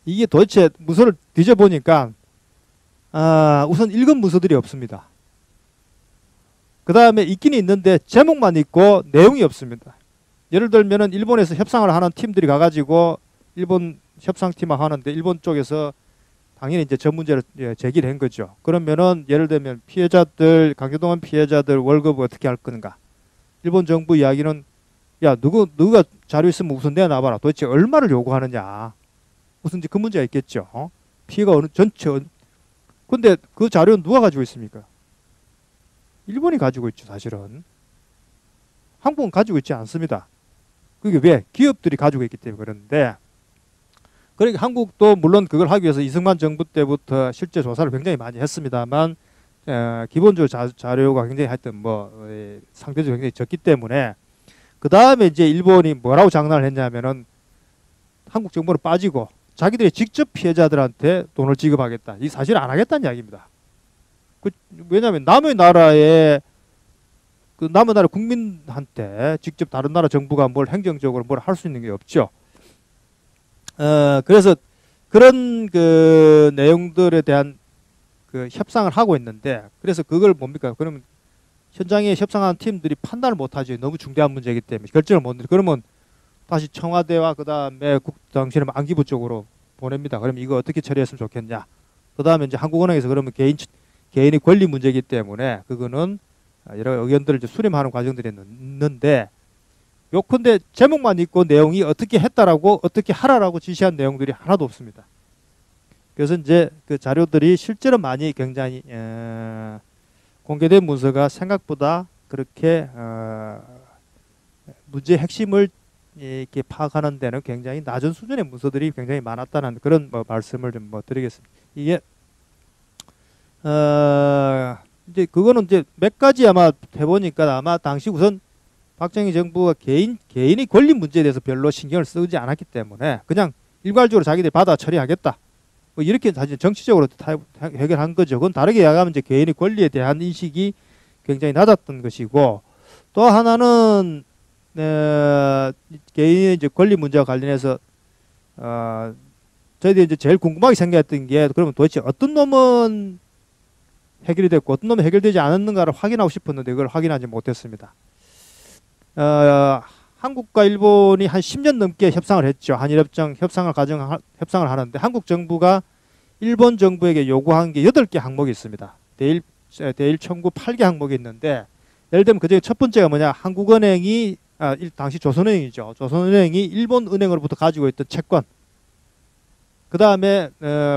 이게 도대체 문서를 뒤져보니까 우선 읽은 문서들이 없습니다. 그 다음에 있긴 있는데 제목만 있고 내용이 없습니다. 예를 들면은 일본에서 협상을 하는 팀들이 가가지고 일본 협상팀을 하는데 일본 쪽에서 당연히 이제 저 문제를 제기를 한 거죠. 그러면은 예를 들면 피해자들 강제동원 피해자들 월급을 어떻게 할 건가? 일본 정부 이야기는 야 누가 자료 있으면 우선 내놔봐라. 도대체 얼마를 요구하느냐? 무슨 이제 그 문제가 있겠죠. 피해가 어느 전체 근데 그 자료는 누가 가지고 있습니까? 일본이 가지고 있죠. 사실은 한국은 가지고 있지 않습니다. 그게 왜? 기업들이 가지고 있기 때문에 그런데 그러니까 한국도 물론 그걸 하기 위해서 이승만 정부 때부터 실제 조사를 굉장히 많이 했습니다만 기본적으로 자료가 굉장히 하여튼 뭐 상대적으로 굉장히 적기 때문에 그 다음에 이제 일본이 뭐라고 장난을 했냐면은 한국 정부는 빠지고 자기들이 직접 피해자들한테 돈을 지급하겠다. 이 사실 안 하겠다는 이야기입니다. 왜냐하면 남의 나라 국민한테 직접 다른 나라 정부가 뭘 행정적으로 뭘 할 수 있는 게 없죠. 그래서 그런 그 내용들에 대한 그 협상을 하고 있는데 그래서 그걸 뭡니까? 그러면 현장에 협상하는 팀들이 판단을 못하죠. 너무 중대한 문제이기 때문에 결정을 못 내요. 그러면 다시 청와대와 그 다음에 당시에는 안기부 쪽으로 보냅니다. 그러면 이거 어떻게 처리했으면 좋겠냐? 그 다음에 이제 한국은행에서 그러면 개인의 권리 문제이기 때문에 그거는 여러 의견들을 이제 수렴하는 과정들이 있는데 요컨대 제목만 있고 내용이 어떻게 했다라고 어떻게 하라라고 지시한 내용들이 하나도 없습니다. 그래서 이제 그 자료들이 실제로 많이 굉장히 공개된 문서가 생각보다 그렇게 문제의 핵심을 이렇게 파악하는 데는 굉장히 낮은 수준의 문서들이 굉장히 많았다는 그런 뭐 말씀을 좀 뭐 드리겠습니다. 이게 이제 그거는 이제 몇 가지 아마 해보니까 아마 당시 우선 박정희 정부가 개인의 권리 문제에 대해서 별로 신경을 쓰지 않았기 때문에 그냥 일괄적으로 자기들이 받아 처리하겠다. 뭐 이렇게 사실 정치적으로 해결한 거죠. 그건 다르게 이야기하면 이제 개인의 권리에 대한 인식이 굉장히 낮았던 것이고 또 하나는 개인의 이제 권리 문제와 관련해서 저희들이 이제 제일 궁금하게 생각했던 게 그러면 도대체 어떤 놈은 해결이 됐고 어떤 놈은 해결되지 않았는가를 확인하고 싶었는데 그걸 확인하지 못했습니다. 한국과 일본이 한 10년 넘게 협상을 했죠. 한일협정 협상을 하는데 한국 정부가 일본 정부에게 요구한 게 8개 항목이 있습니다. 대일 청구 8개 항목이 있는데 예를 들면 그중에 첫 번째가 뭐냐 한국은행이 당시 조선은행이죠. 조선은행이 일본 은행으로부터 가지고 있던 채권 그 다음에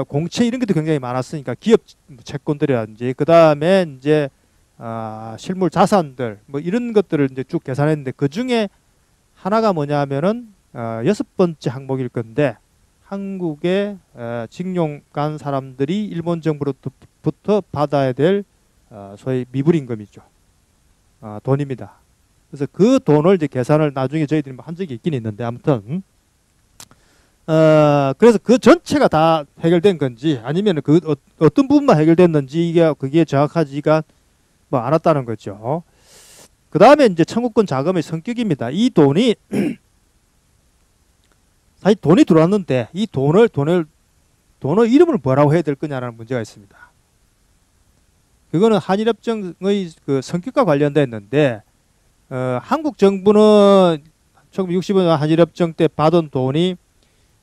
공채 이런 것도 굉장히 많았으니까 기업 채권들이라든지 그 다음에 이제 실물 자산들 뭐 이런 것들을 이제 쭉 계산했는데 그 중에 하나가 뭐냐면은 6번째 항목일 건데 한국에 징용 간 사람들이 일본 정부로부터 받아야 될 소위 미불임금이죠. 돈입니다. 그래서 그 돈을 이제 계산을 나중에 저희들이 한 적이 있긴 있는데 아무튼 그래서 그 전체가 다 해결된 건지 아니면 그 어떤 부분만 해결됐는지 그게 정확하지가 뭐 않았다는 거죠. 그 다음에 이제 청구권 자금의 성격입니다. 이 돈이 사실 돈이 들어왔는데 이 돈을 돈의 이름을 뭐라고 해야 될 거냐라는 문제가 있습니다. 그거는 한일협정의 그 성격과 관련됐는데 한국 정부는 1965년 한일협정 때 받은 돈이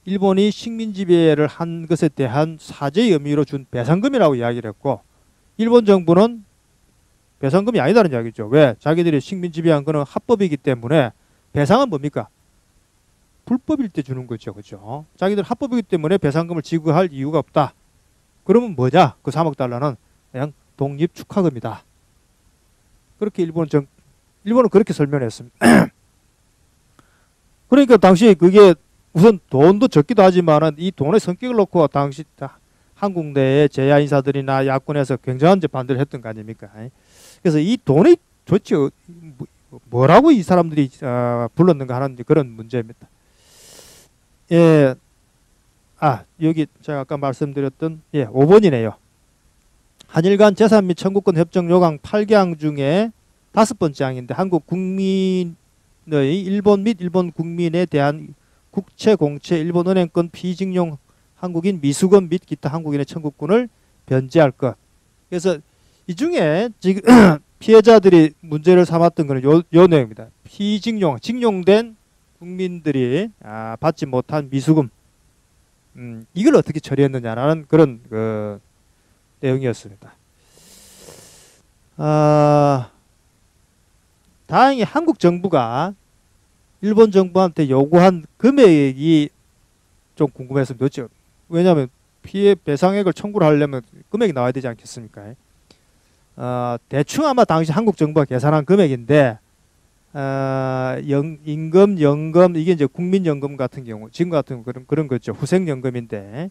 일본이 식민 지배를 한 것에 대한 사죄의 의미로 준 배상금이라고 이야기를 했고, 일본 정부는 배상금이 아니다는 이야기죠. 왜? 자기들이 식민 지배한 거는 합법이기 때문에 배상은 뭡니까? 불법일 때 주는 거죠. 그죠? 자기들 합법이기 때문에 배상금을 지급할 이유가 없다. 그러면 뭐냐? 그 3억 달러는 그냥 독립 축하금이다. 그렇게 일본은 그렇게 설명했습니다. 그러니까 당시에 그게 우선 돈도 적기도 하지만은 이 돈의 성격을 놓고 당시 한국 내의 제야 인사들이나 야권에서 굉장한 반대를 했던 거 아닙니까? 그래서 이 돈이 도대체 뭐라고 이 사람들이 불렀는가 하는 그런 문제입니다. 예, 여기 제가 아까 말씀드렸던 5번이네요. 한일 간 재산 및 청구권 협정 요강 8개항 중에 5번째 항인데 한국 국민의 일본 및 일본 국민에 대한 국채, 공채, 일본 은행권 피징용 한국인 미수건 및 기타 한국인의 청구권을 변제할 것. 그래서 이 중에 지금 피해자들이 문제를 삼았던 것은 요 내용입니다. 징용된 국민들이 받지 못한 미수금, 이걸 어떻게 처리했느냐라는 그런 그 내용이었습니다. 다행히 한국 정부가 일본 정부한테 요구한 금액이 좀 궁금했습니다. 그렇죠? 왜냐하면 피해 배상액을 청구를 하려면 금액이 나와야 되지 않겠습니까? 대충 아마 당시 한국 정부가 계산한 금액인데 임금, 연금, 이게 이제 국민연금 같은 경우, 지금 같은 그런 거죠. 후생연금인데,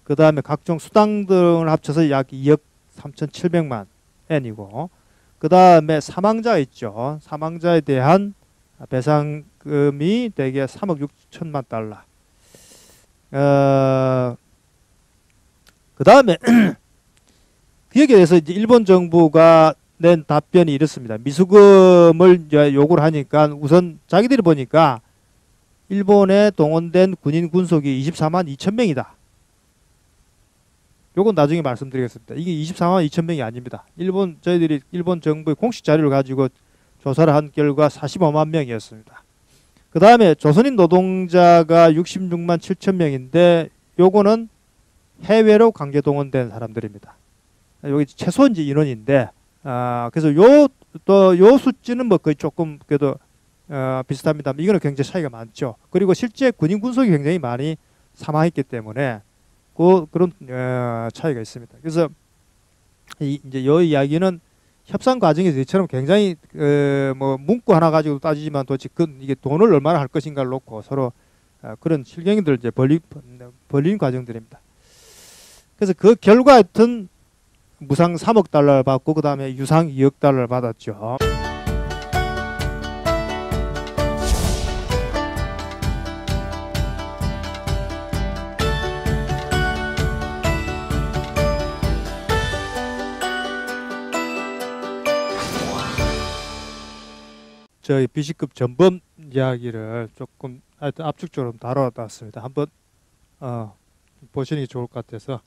그 다음에 각종 수당 등을 합쳐서 약 2억 3,700만 엔이고, 그 다음에 사망자 있죠. 사망자에 대한 배상금이 대개 3억 6천만 달러. 그 다음에 그 여기에 대해서 이제 일본 정부가 낸 답변이 이렇습니다. 미수금을 이제 요구를 하니까 우선 자기들이 보니까 일본에 동원된 군인 군속이 24만 2천 명이다. 요건 나중에 말씀드리겠습니다. 이게 24만 2천 명이 아닙니다. 저희들이 일본 정부의 공식 자료를 가지고 조사를 한 결과 45만 명이었습니다. 그 다음에 조선인 노동자가 66만 7천 명인데 요거는 해외로 강제 동원된 사람들입니다. 여기 최소 이제 인원인데, 그래서 요 수치는 뭐 거의 조금 그래도 비슷합니다. 이거는 굉장히 차이가 많죠. 그리고 실제 군인 군속이 굉장히 많이 사망했기 때문에 그런 차이가 있습니다. 그래서 이제 요 이야기는 협상 과정에서 이처럼 굉장히 뭐 문구 하나 가지고 따지지만 도대체 이게 돈을 얼마나 할 것인가를 놓고 서로 그런 실경이들 이제 벌린 과정들입니다. 그래서 그 결과 하여튼 무상 3억 달러를 받고 그 다음에 유상 2억 달러를 받았죠. 저희 B급 전범 이야기를 조금 하여튼 압축적으로 다뤄왔습니다. 한번 보시는 게 좋을 것 같아서.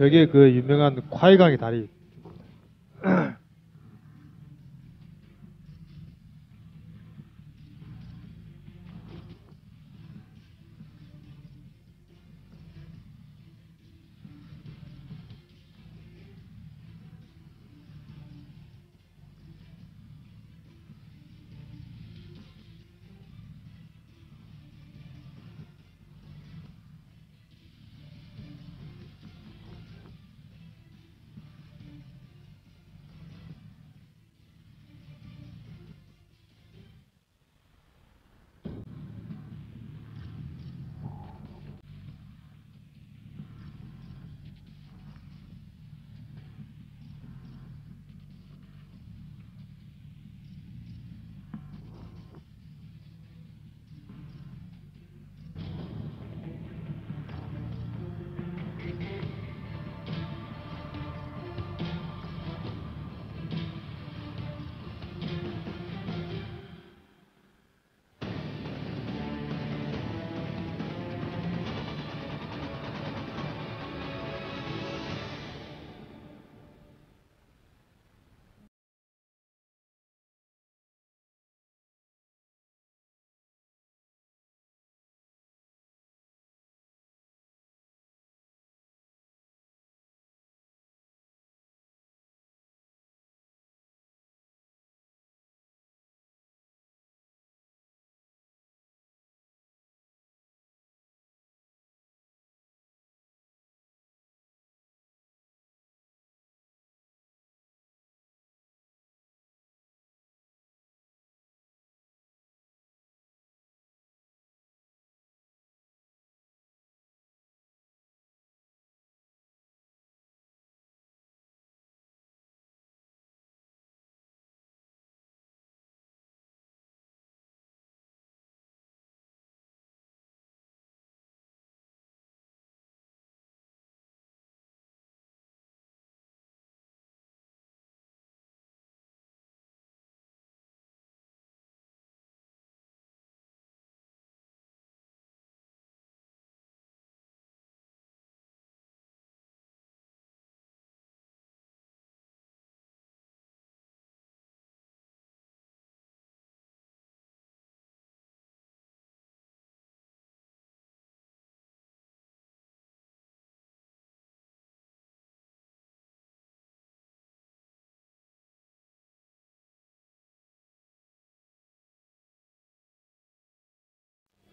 저게 그 유명한 콰이강의 다리.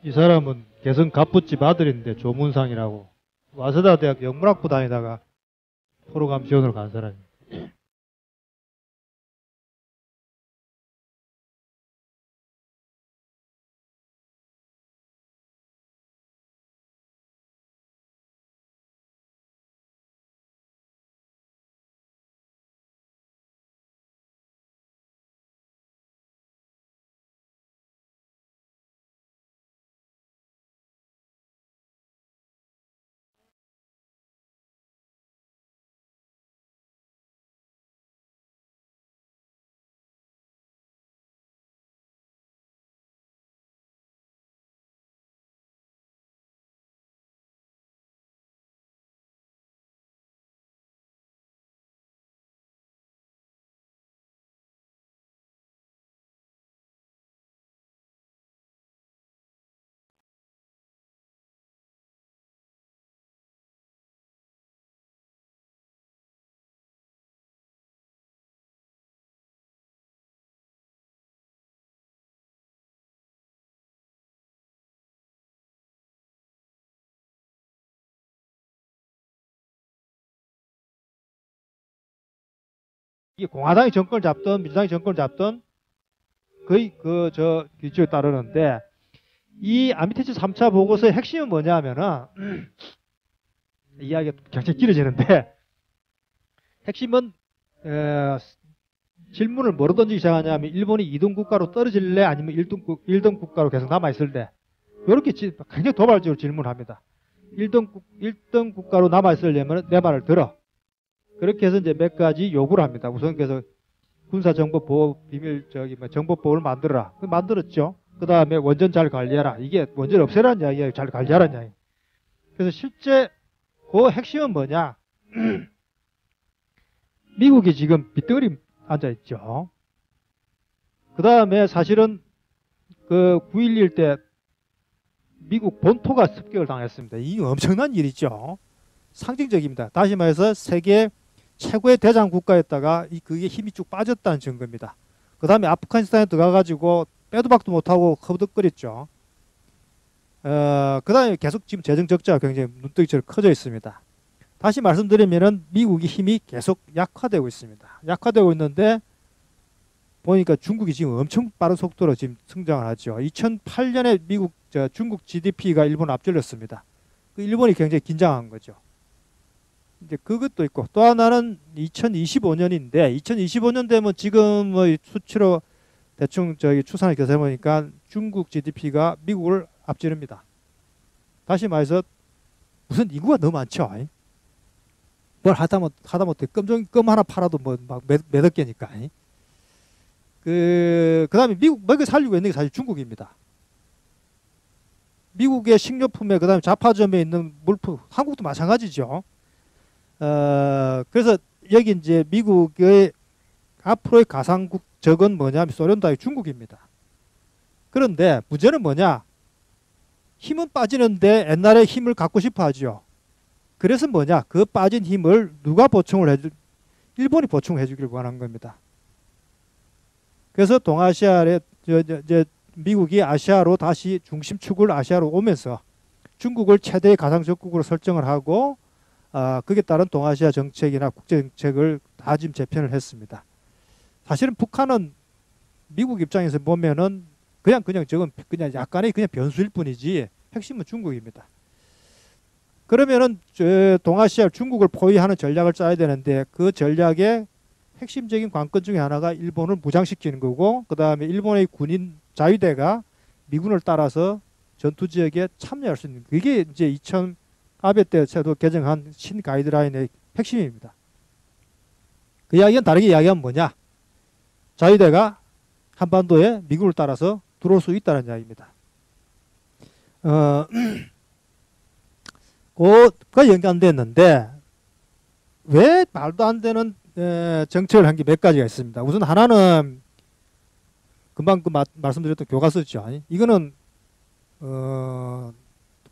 이 사람은 개성 갑부집 아들인데 조문상이라고 와세다 대학 영문학부 다니다가 프로감 지원으로 간 사람이에요. 이게 공화당이 정권을 잡던 민주당이 정권을 잡던 거의 그 기조에 따르는데 이 아미테츠 3차 보고서의 핵심은 뭐냐면은 이야기가 굉장히 길어지는데 핵심은 질문을 뭐로 던지기 시작하냐면 일본이 2등 국가로 떨어질래 아니면 1등 국가로 계속 남아있을래 이렇게 굉장히 도발적으로 질문을 합니다. 1등 국가로 남아있으려면 내 말을 들어. 그렇게 해서 이제 몇 가지 요구를 합니다. 우선 그래서 군사정보보호 비밀 정보법을 만들어라. 만들었죠. 그 다음에 원전 잘 관리해라. 이게 원전 없애라는 이야기예요. 잘 관리하라는 이야기. 그래서 실제 그 핵심은 뭐냐? 미국이 지금 빗덩어리 앉아 있죠. 그 다음에 사실은 그 9.11 때 미국 본토가 습격을 당했습니다. 이 엄청난 일이죠. 상징적입니다. 다시 말해서 세계 최고의 대장 국가였다가 그게 힘이 쭉 빠졌다는 증거입니다. 그 다음에 아프가니스탄에 들어가가지고 빼도 박도 못하고 허우덕거렸죠. 그 다음에 계속 지금 재정 적자가 굉장히 눈덩이처럼 커져 있습니다. 다시 말씀드리면은 미국이 힘이 계속 약화되고 있습니다. 약화되고 있는데 보니까 중국이 지금 엄청 빠른 속도로 지금 성장을 하죠. 2008년에 중국 GDP가 일본을 앞질렀습니다. 그 일본이 굉장히 긴장한 거죠. 이제 그것도 있고 또 하나는 2025년인데 2025년 되면 지금 뭐 수치로 대충 추산을 계산해 보니까 중국 GDP가 미국을 앞지릅니다. 다시 말해서 무슨 인구가 너무 많죠. 뭘 하다못해 껌 하나 팔아도 뭐 막 몇억 개니까. 그다음에 미국 먹여 살리고 있는 게 사실 중국입니다. 미국의 식료품에 그다음에 잡화점에 있는 물품, 한국도 마찬가지죠. 그래서 여기 이제 미국의 앞으로의 가상국적은 뭐냐면 소련 다음에 중국입니다. 그런데 문제는 뭐냐? 힘은 빠지는데 옛날에 힘을 갖고 싶어 하죠. 그래서 뭐냐? 그 빠진 힘을 누가 일본이 보충해 주길 원한 겁니다. 그래서 동아시아에 미국이 아시아로 다시 중심축을 아시아로 오면서 중국을 최대의 가상적국으로 설정을 하고 그에 따른 동아시아 정책이나 국제 정책을 다 지금 재편을 했습니다. 사실은 북한은 미국 입장에서 보면은 저건 그냥 약간의 그냥 변수일 뿐이지 핵심은 중국입니다. 그러면은 동아시아 중국을 포위하는 전략을 짜야 되는데 그 전략의 핵심적인 관건 중에 하나가 일본을 무장시키는 거고 그 다음에 일본의 군인 자위대가 미군을 따라서 전투 지역에 참여할 수 있는 그게 이제 아베 때 제도 개정한 신 가이드라인의 핵심입니다. 그 이야기는 다르게 이야기하면 뭐냐? 자위대가 한반도에 미군을 따라서 들어올 수 있다는 이야기입니다. 그가 연관됐는데 왜 말도 안 되는 정책을 한 게 몇 가지가 있습니다. 우선 하나는 금방 말씀드렸던 교과서죠. 이거는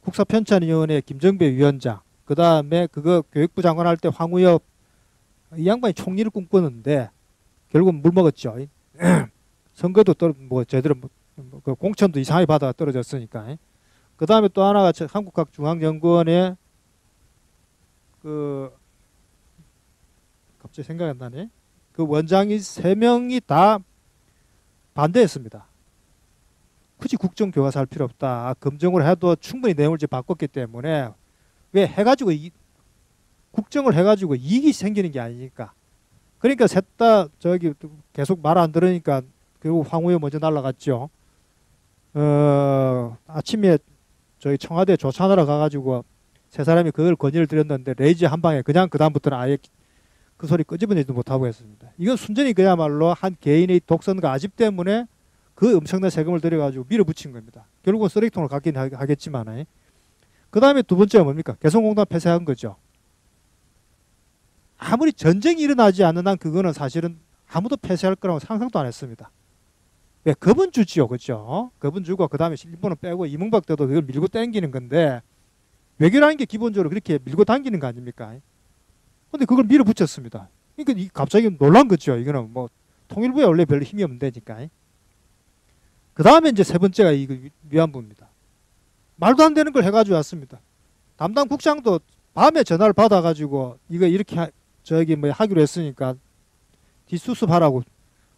국사편찬위원회 김정배 위원장 그 다음에 그거 교육부 장관 할 때 황우엽 이 양반이 총리를 꿈꾸는데 결국은 물 먹었죠. 선거도 제대로 그 공천도 이상하게 받아 떨어졌으니까. 그 다음에 또 하나가 한국학중앙연구원의 갑자기 생각이 안 나네. 그 원장이 3명이 다 반대했습니다. 굳이 국정교과서 할 필요 없다. 검증을 해도 충분히 내용을 이제 바꿨기 때문에 왜 해가지고 국정을 해가지고 이익이 생기는 게 아니니까. 그러니까 셋 다 계속 말 안 들으니까 결국 황우여 먼저 날라갔죠. 아침에 청와대 조찬하러 가가지고 세 사람이 그걸 건의를 드렸는데 레이저 한 방에 그냥 그 다음부터는 아예 그 소리 끄집어내지도 못하고 했습니다. 이건 순전히 그야말로 한 개인의 독선과 아집 때문에 그 엄청난 세금을 들여가지고 밀어붙인 겁니다. 결국은 쓰레기통을 갖긴 하겠지만. 그 다음에 두 번째가 뭡니까? 개성공단 폐쇄한 거죠. 아무리 전쟁이 일어나지 않는 한 그거는 사실은 아무도 폐쇄할 거라고 상상도 안 했습니다. 왜? 겁은 주지요. 그죠? 겁은 주고 그 다음에 일본은 빼고 이명박 때도 그걸 밀고 당기는 건데 외교라는 게 기본적으로 그렇게 밀고 당기는 거 아닙니까? 근데 그걸 밀어붙였습니다. 그러니까 갑자기 놀란 거죠. 이거는 뭐 통일부에 원래 별로 힘이 없는 데니까. 그 다음에 이제 세 번째가 위안부입니다. 말도 안 되는 걸 해가지고 왔습니다. 담당 국장도 밤에 전화를 받아가지고 이거 이렇게 하기로 했으니까 뒷수습하라고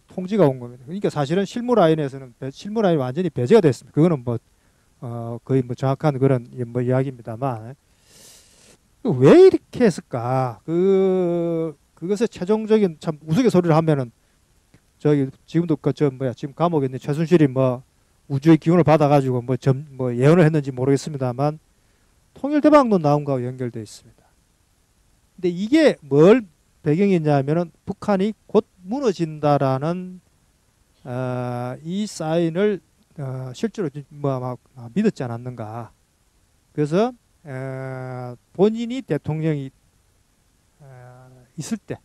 통지가 온 겁니다. 그러니까 사실은 실무라인에서는 실무라인이 완전히 배제가 됐습니다. 그거는 거의 정확한 그런 이야기입니다만 왜 이렇게 했을까? 그것의 최종적인 참 우스갯소리를 하면은 지금도 지금 감옥에 있는 최순실이 우주의 기운을 받아가지고 예언을 했는지 모르겠습니다만 통일대박론 나온 거하고 연결되어 있습니다. 근데 이게 뭘 배경이냐면은 북한이 곧 무너진다라는 이 사인을 실제로 믿었지 않았는가. 그래서 본인이 대통령이 있을 때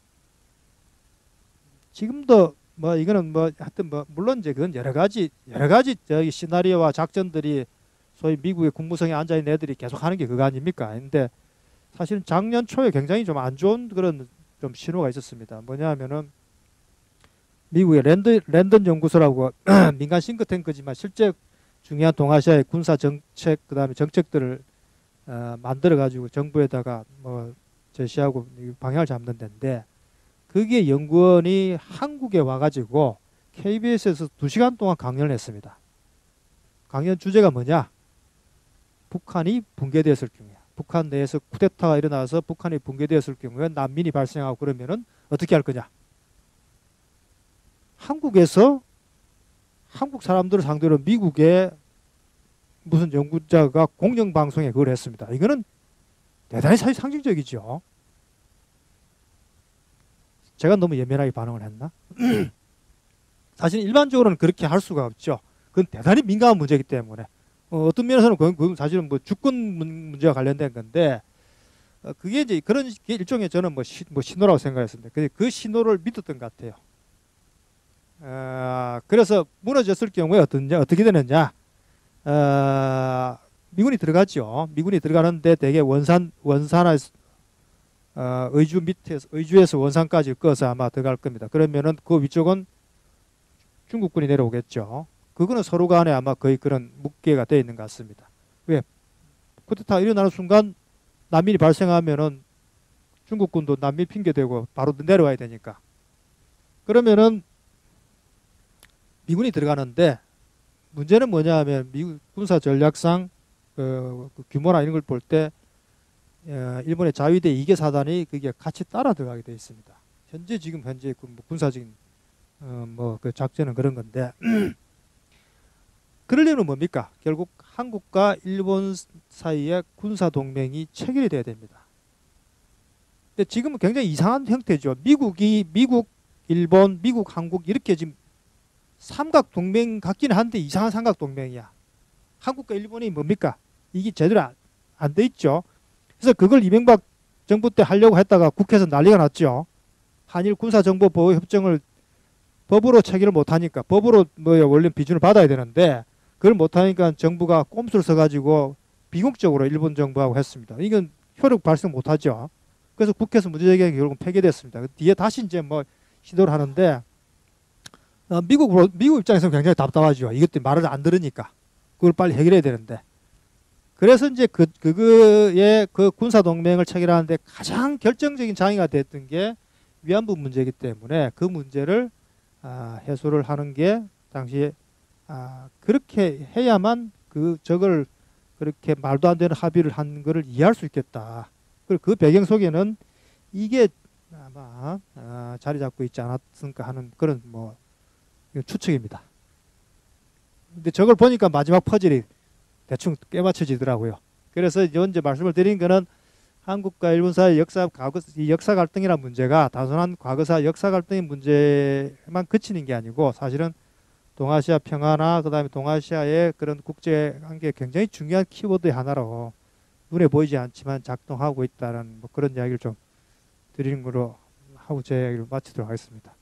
지금도 뭐 이거는 뭐 하여튼 뭐 물론 이제 그건 여러 가지 저기 시나리오와 작전들이 소위 미국의 국무성에 앉아 있는 애들이 계속 하는 게 그거 아닙니까? 근데 사실은 작년 초에 굉장히 좀 안 좋은 그런 좀 신호가 있었습니다. 뭐냐면은 미국의 랜던 연구소라고 민간 싱크탱크지만 실제 중요한 동아시아의 군사 정책 그다음에 정책들을 만들어 가지고 정부에다가 뭐 제시하고 방향을 잡는 데인데 그게 연구원이 한국에 와가지고 KBS에서 2시간 동안 강연을 했습니다. 강연 주제가 뭐냐? 북한이 붕괴되었을 경우에 북한 내에서 쿠데타가 일어나서 북한이 붕괴되었을 경우에 난민이 발생하고 그러면은 어떻게 할 거냐? 한국에서 한국 사람들을 상대로 미국의 무슨 연구자가 공영방송에 그걸 했습니다. 이거는 대단히 상징적이죠. 제가 너무 예민하게 반응을 했나? 사실 일반적으로는 그렇게 할 수가 없죠. 그건 대단히 민감한 문제이기 때문에 어떤 면에서는 그건 사실은 뭐 주권 문제와 관련된 건데 그게 이제 그런 일종의 저는 뭐 신호라고 생각했습니다. 그 신호를 믿었던 것 같아요. 그래서 무너졌을 경우에 어떻게 되느냐? 미군이 들어가죠. 미군이 들어가는데 대개 원산에서 의주에서 원산까지 꺼서 아마 들어갈 겁니다. 그러면은 그 위쪽은 중국군이 내려오겠죠. 그거는 서로 간에 아마 거의 그런 묵계가 되어 있는 것 같습니다. 왜? 쿠데타 일어나는 순간 난민이 발생하면은 중국군도 난민 핑계대고 바로 내려와야 되니까. 그러면은 미군이 들어가는데 문제는 뭐냐 하면 미국 군사 전략상 그 규모나 이런 걸 볼 때 일본의 자위대 2개 사단이 그게 같이 따라 들어가게 되어 있습니다. 지금 현재 그 뭐 군사적인 뭐 그 작전은 그런 건데 그러려면 뭡니까? 결국 한국과 일본 사이에 군사 동맹이 체결이 돼야 됩니다. 근데 지금은 굉장히 이상한 형태죠. 미국, 일본, 미국, 한국 이렇게 지금 삼각 동맹 같기는 한데 이상한 삼각 동맹이야. 한국과 일본이 뭡니까? 이게 제대로 안 돼 있죠. 그래서 그걸 이명박 정부 때 하려고 했다가 국회에서 난리가 났죠. 한일 군사정보보호협정을 법으로 체결을 못하니까 법으로 뭐 원래 비준을 받아야 되는데 그걸 못하니까 정부가 꼼수를 써가지고 비공적으로 일본 정부하고 했습니다. 이건 효력 발생 못하죠. 그래서 국회에서 문제제기가 결국 폐기됐습니다. 그 뒤에 다시 이제 뭐 시도를 하는데 미국 입장에서는 굉장히 답답하죠. 이것들 말을 안 들으니까 그걸 빨리 해결해야 되는데 그래서 이제 그거의 그 군사 동맹을 체결하는데 가장 결정적인 장애가 됐던 게 위안부 문제이기 때문에 그 문제를 해소를 하는 게 당시에 그렇게 해야만 저걸 그렇게 말도 안 되는 합의를 한 거를 이해할 수 있겠다. 그리고 그 배경 속에는 이게 아마 자리 잡고 있지 않았을까 하는 그런 뭐 추측입니다. 근데 저걸 보니까 마지막 퍼즐이 대충 깨맞춰지더라고요. 그래서 현재 말씀을 드린 거는 한국과 일본 사이 역사 갈등이라는 문제가 단순한 과거사 역사 갈등의 문제만 그치는 게 아니고 사실은 동아시아 평화나 그다음에 동아시아의 그런 국제 관계에 굉장히 중요한 키워드의 하나로 눈에 보이지 않지만 작동하고 있다는 뭐 그런 이야기를 좀 드리는 거로 하고 제 이야기를 마치도록 하겠습니다.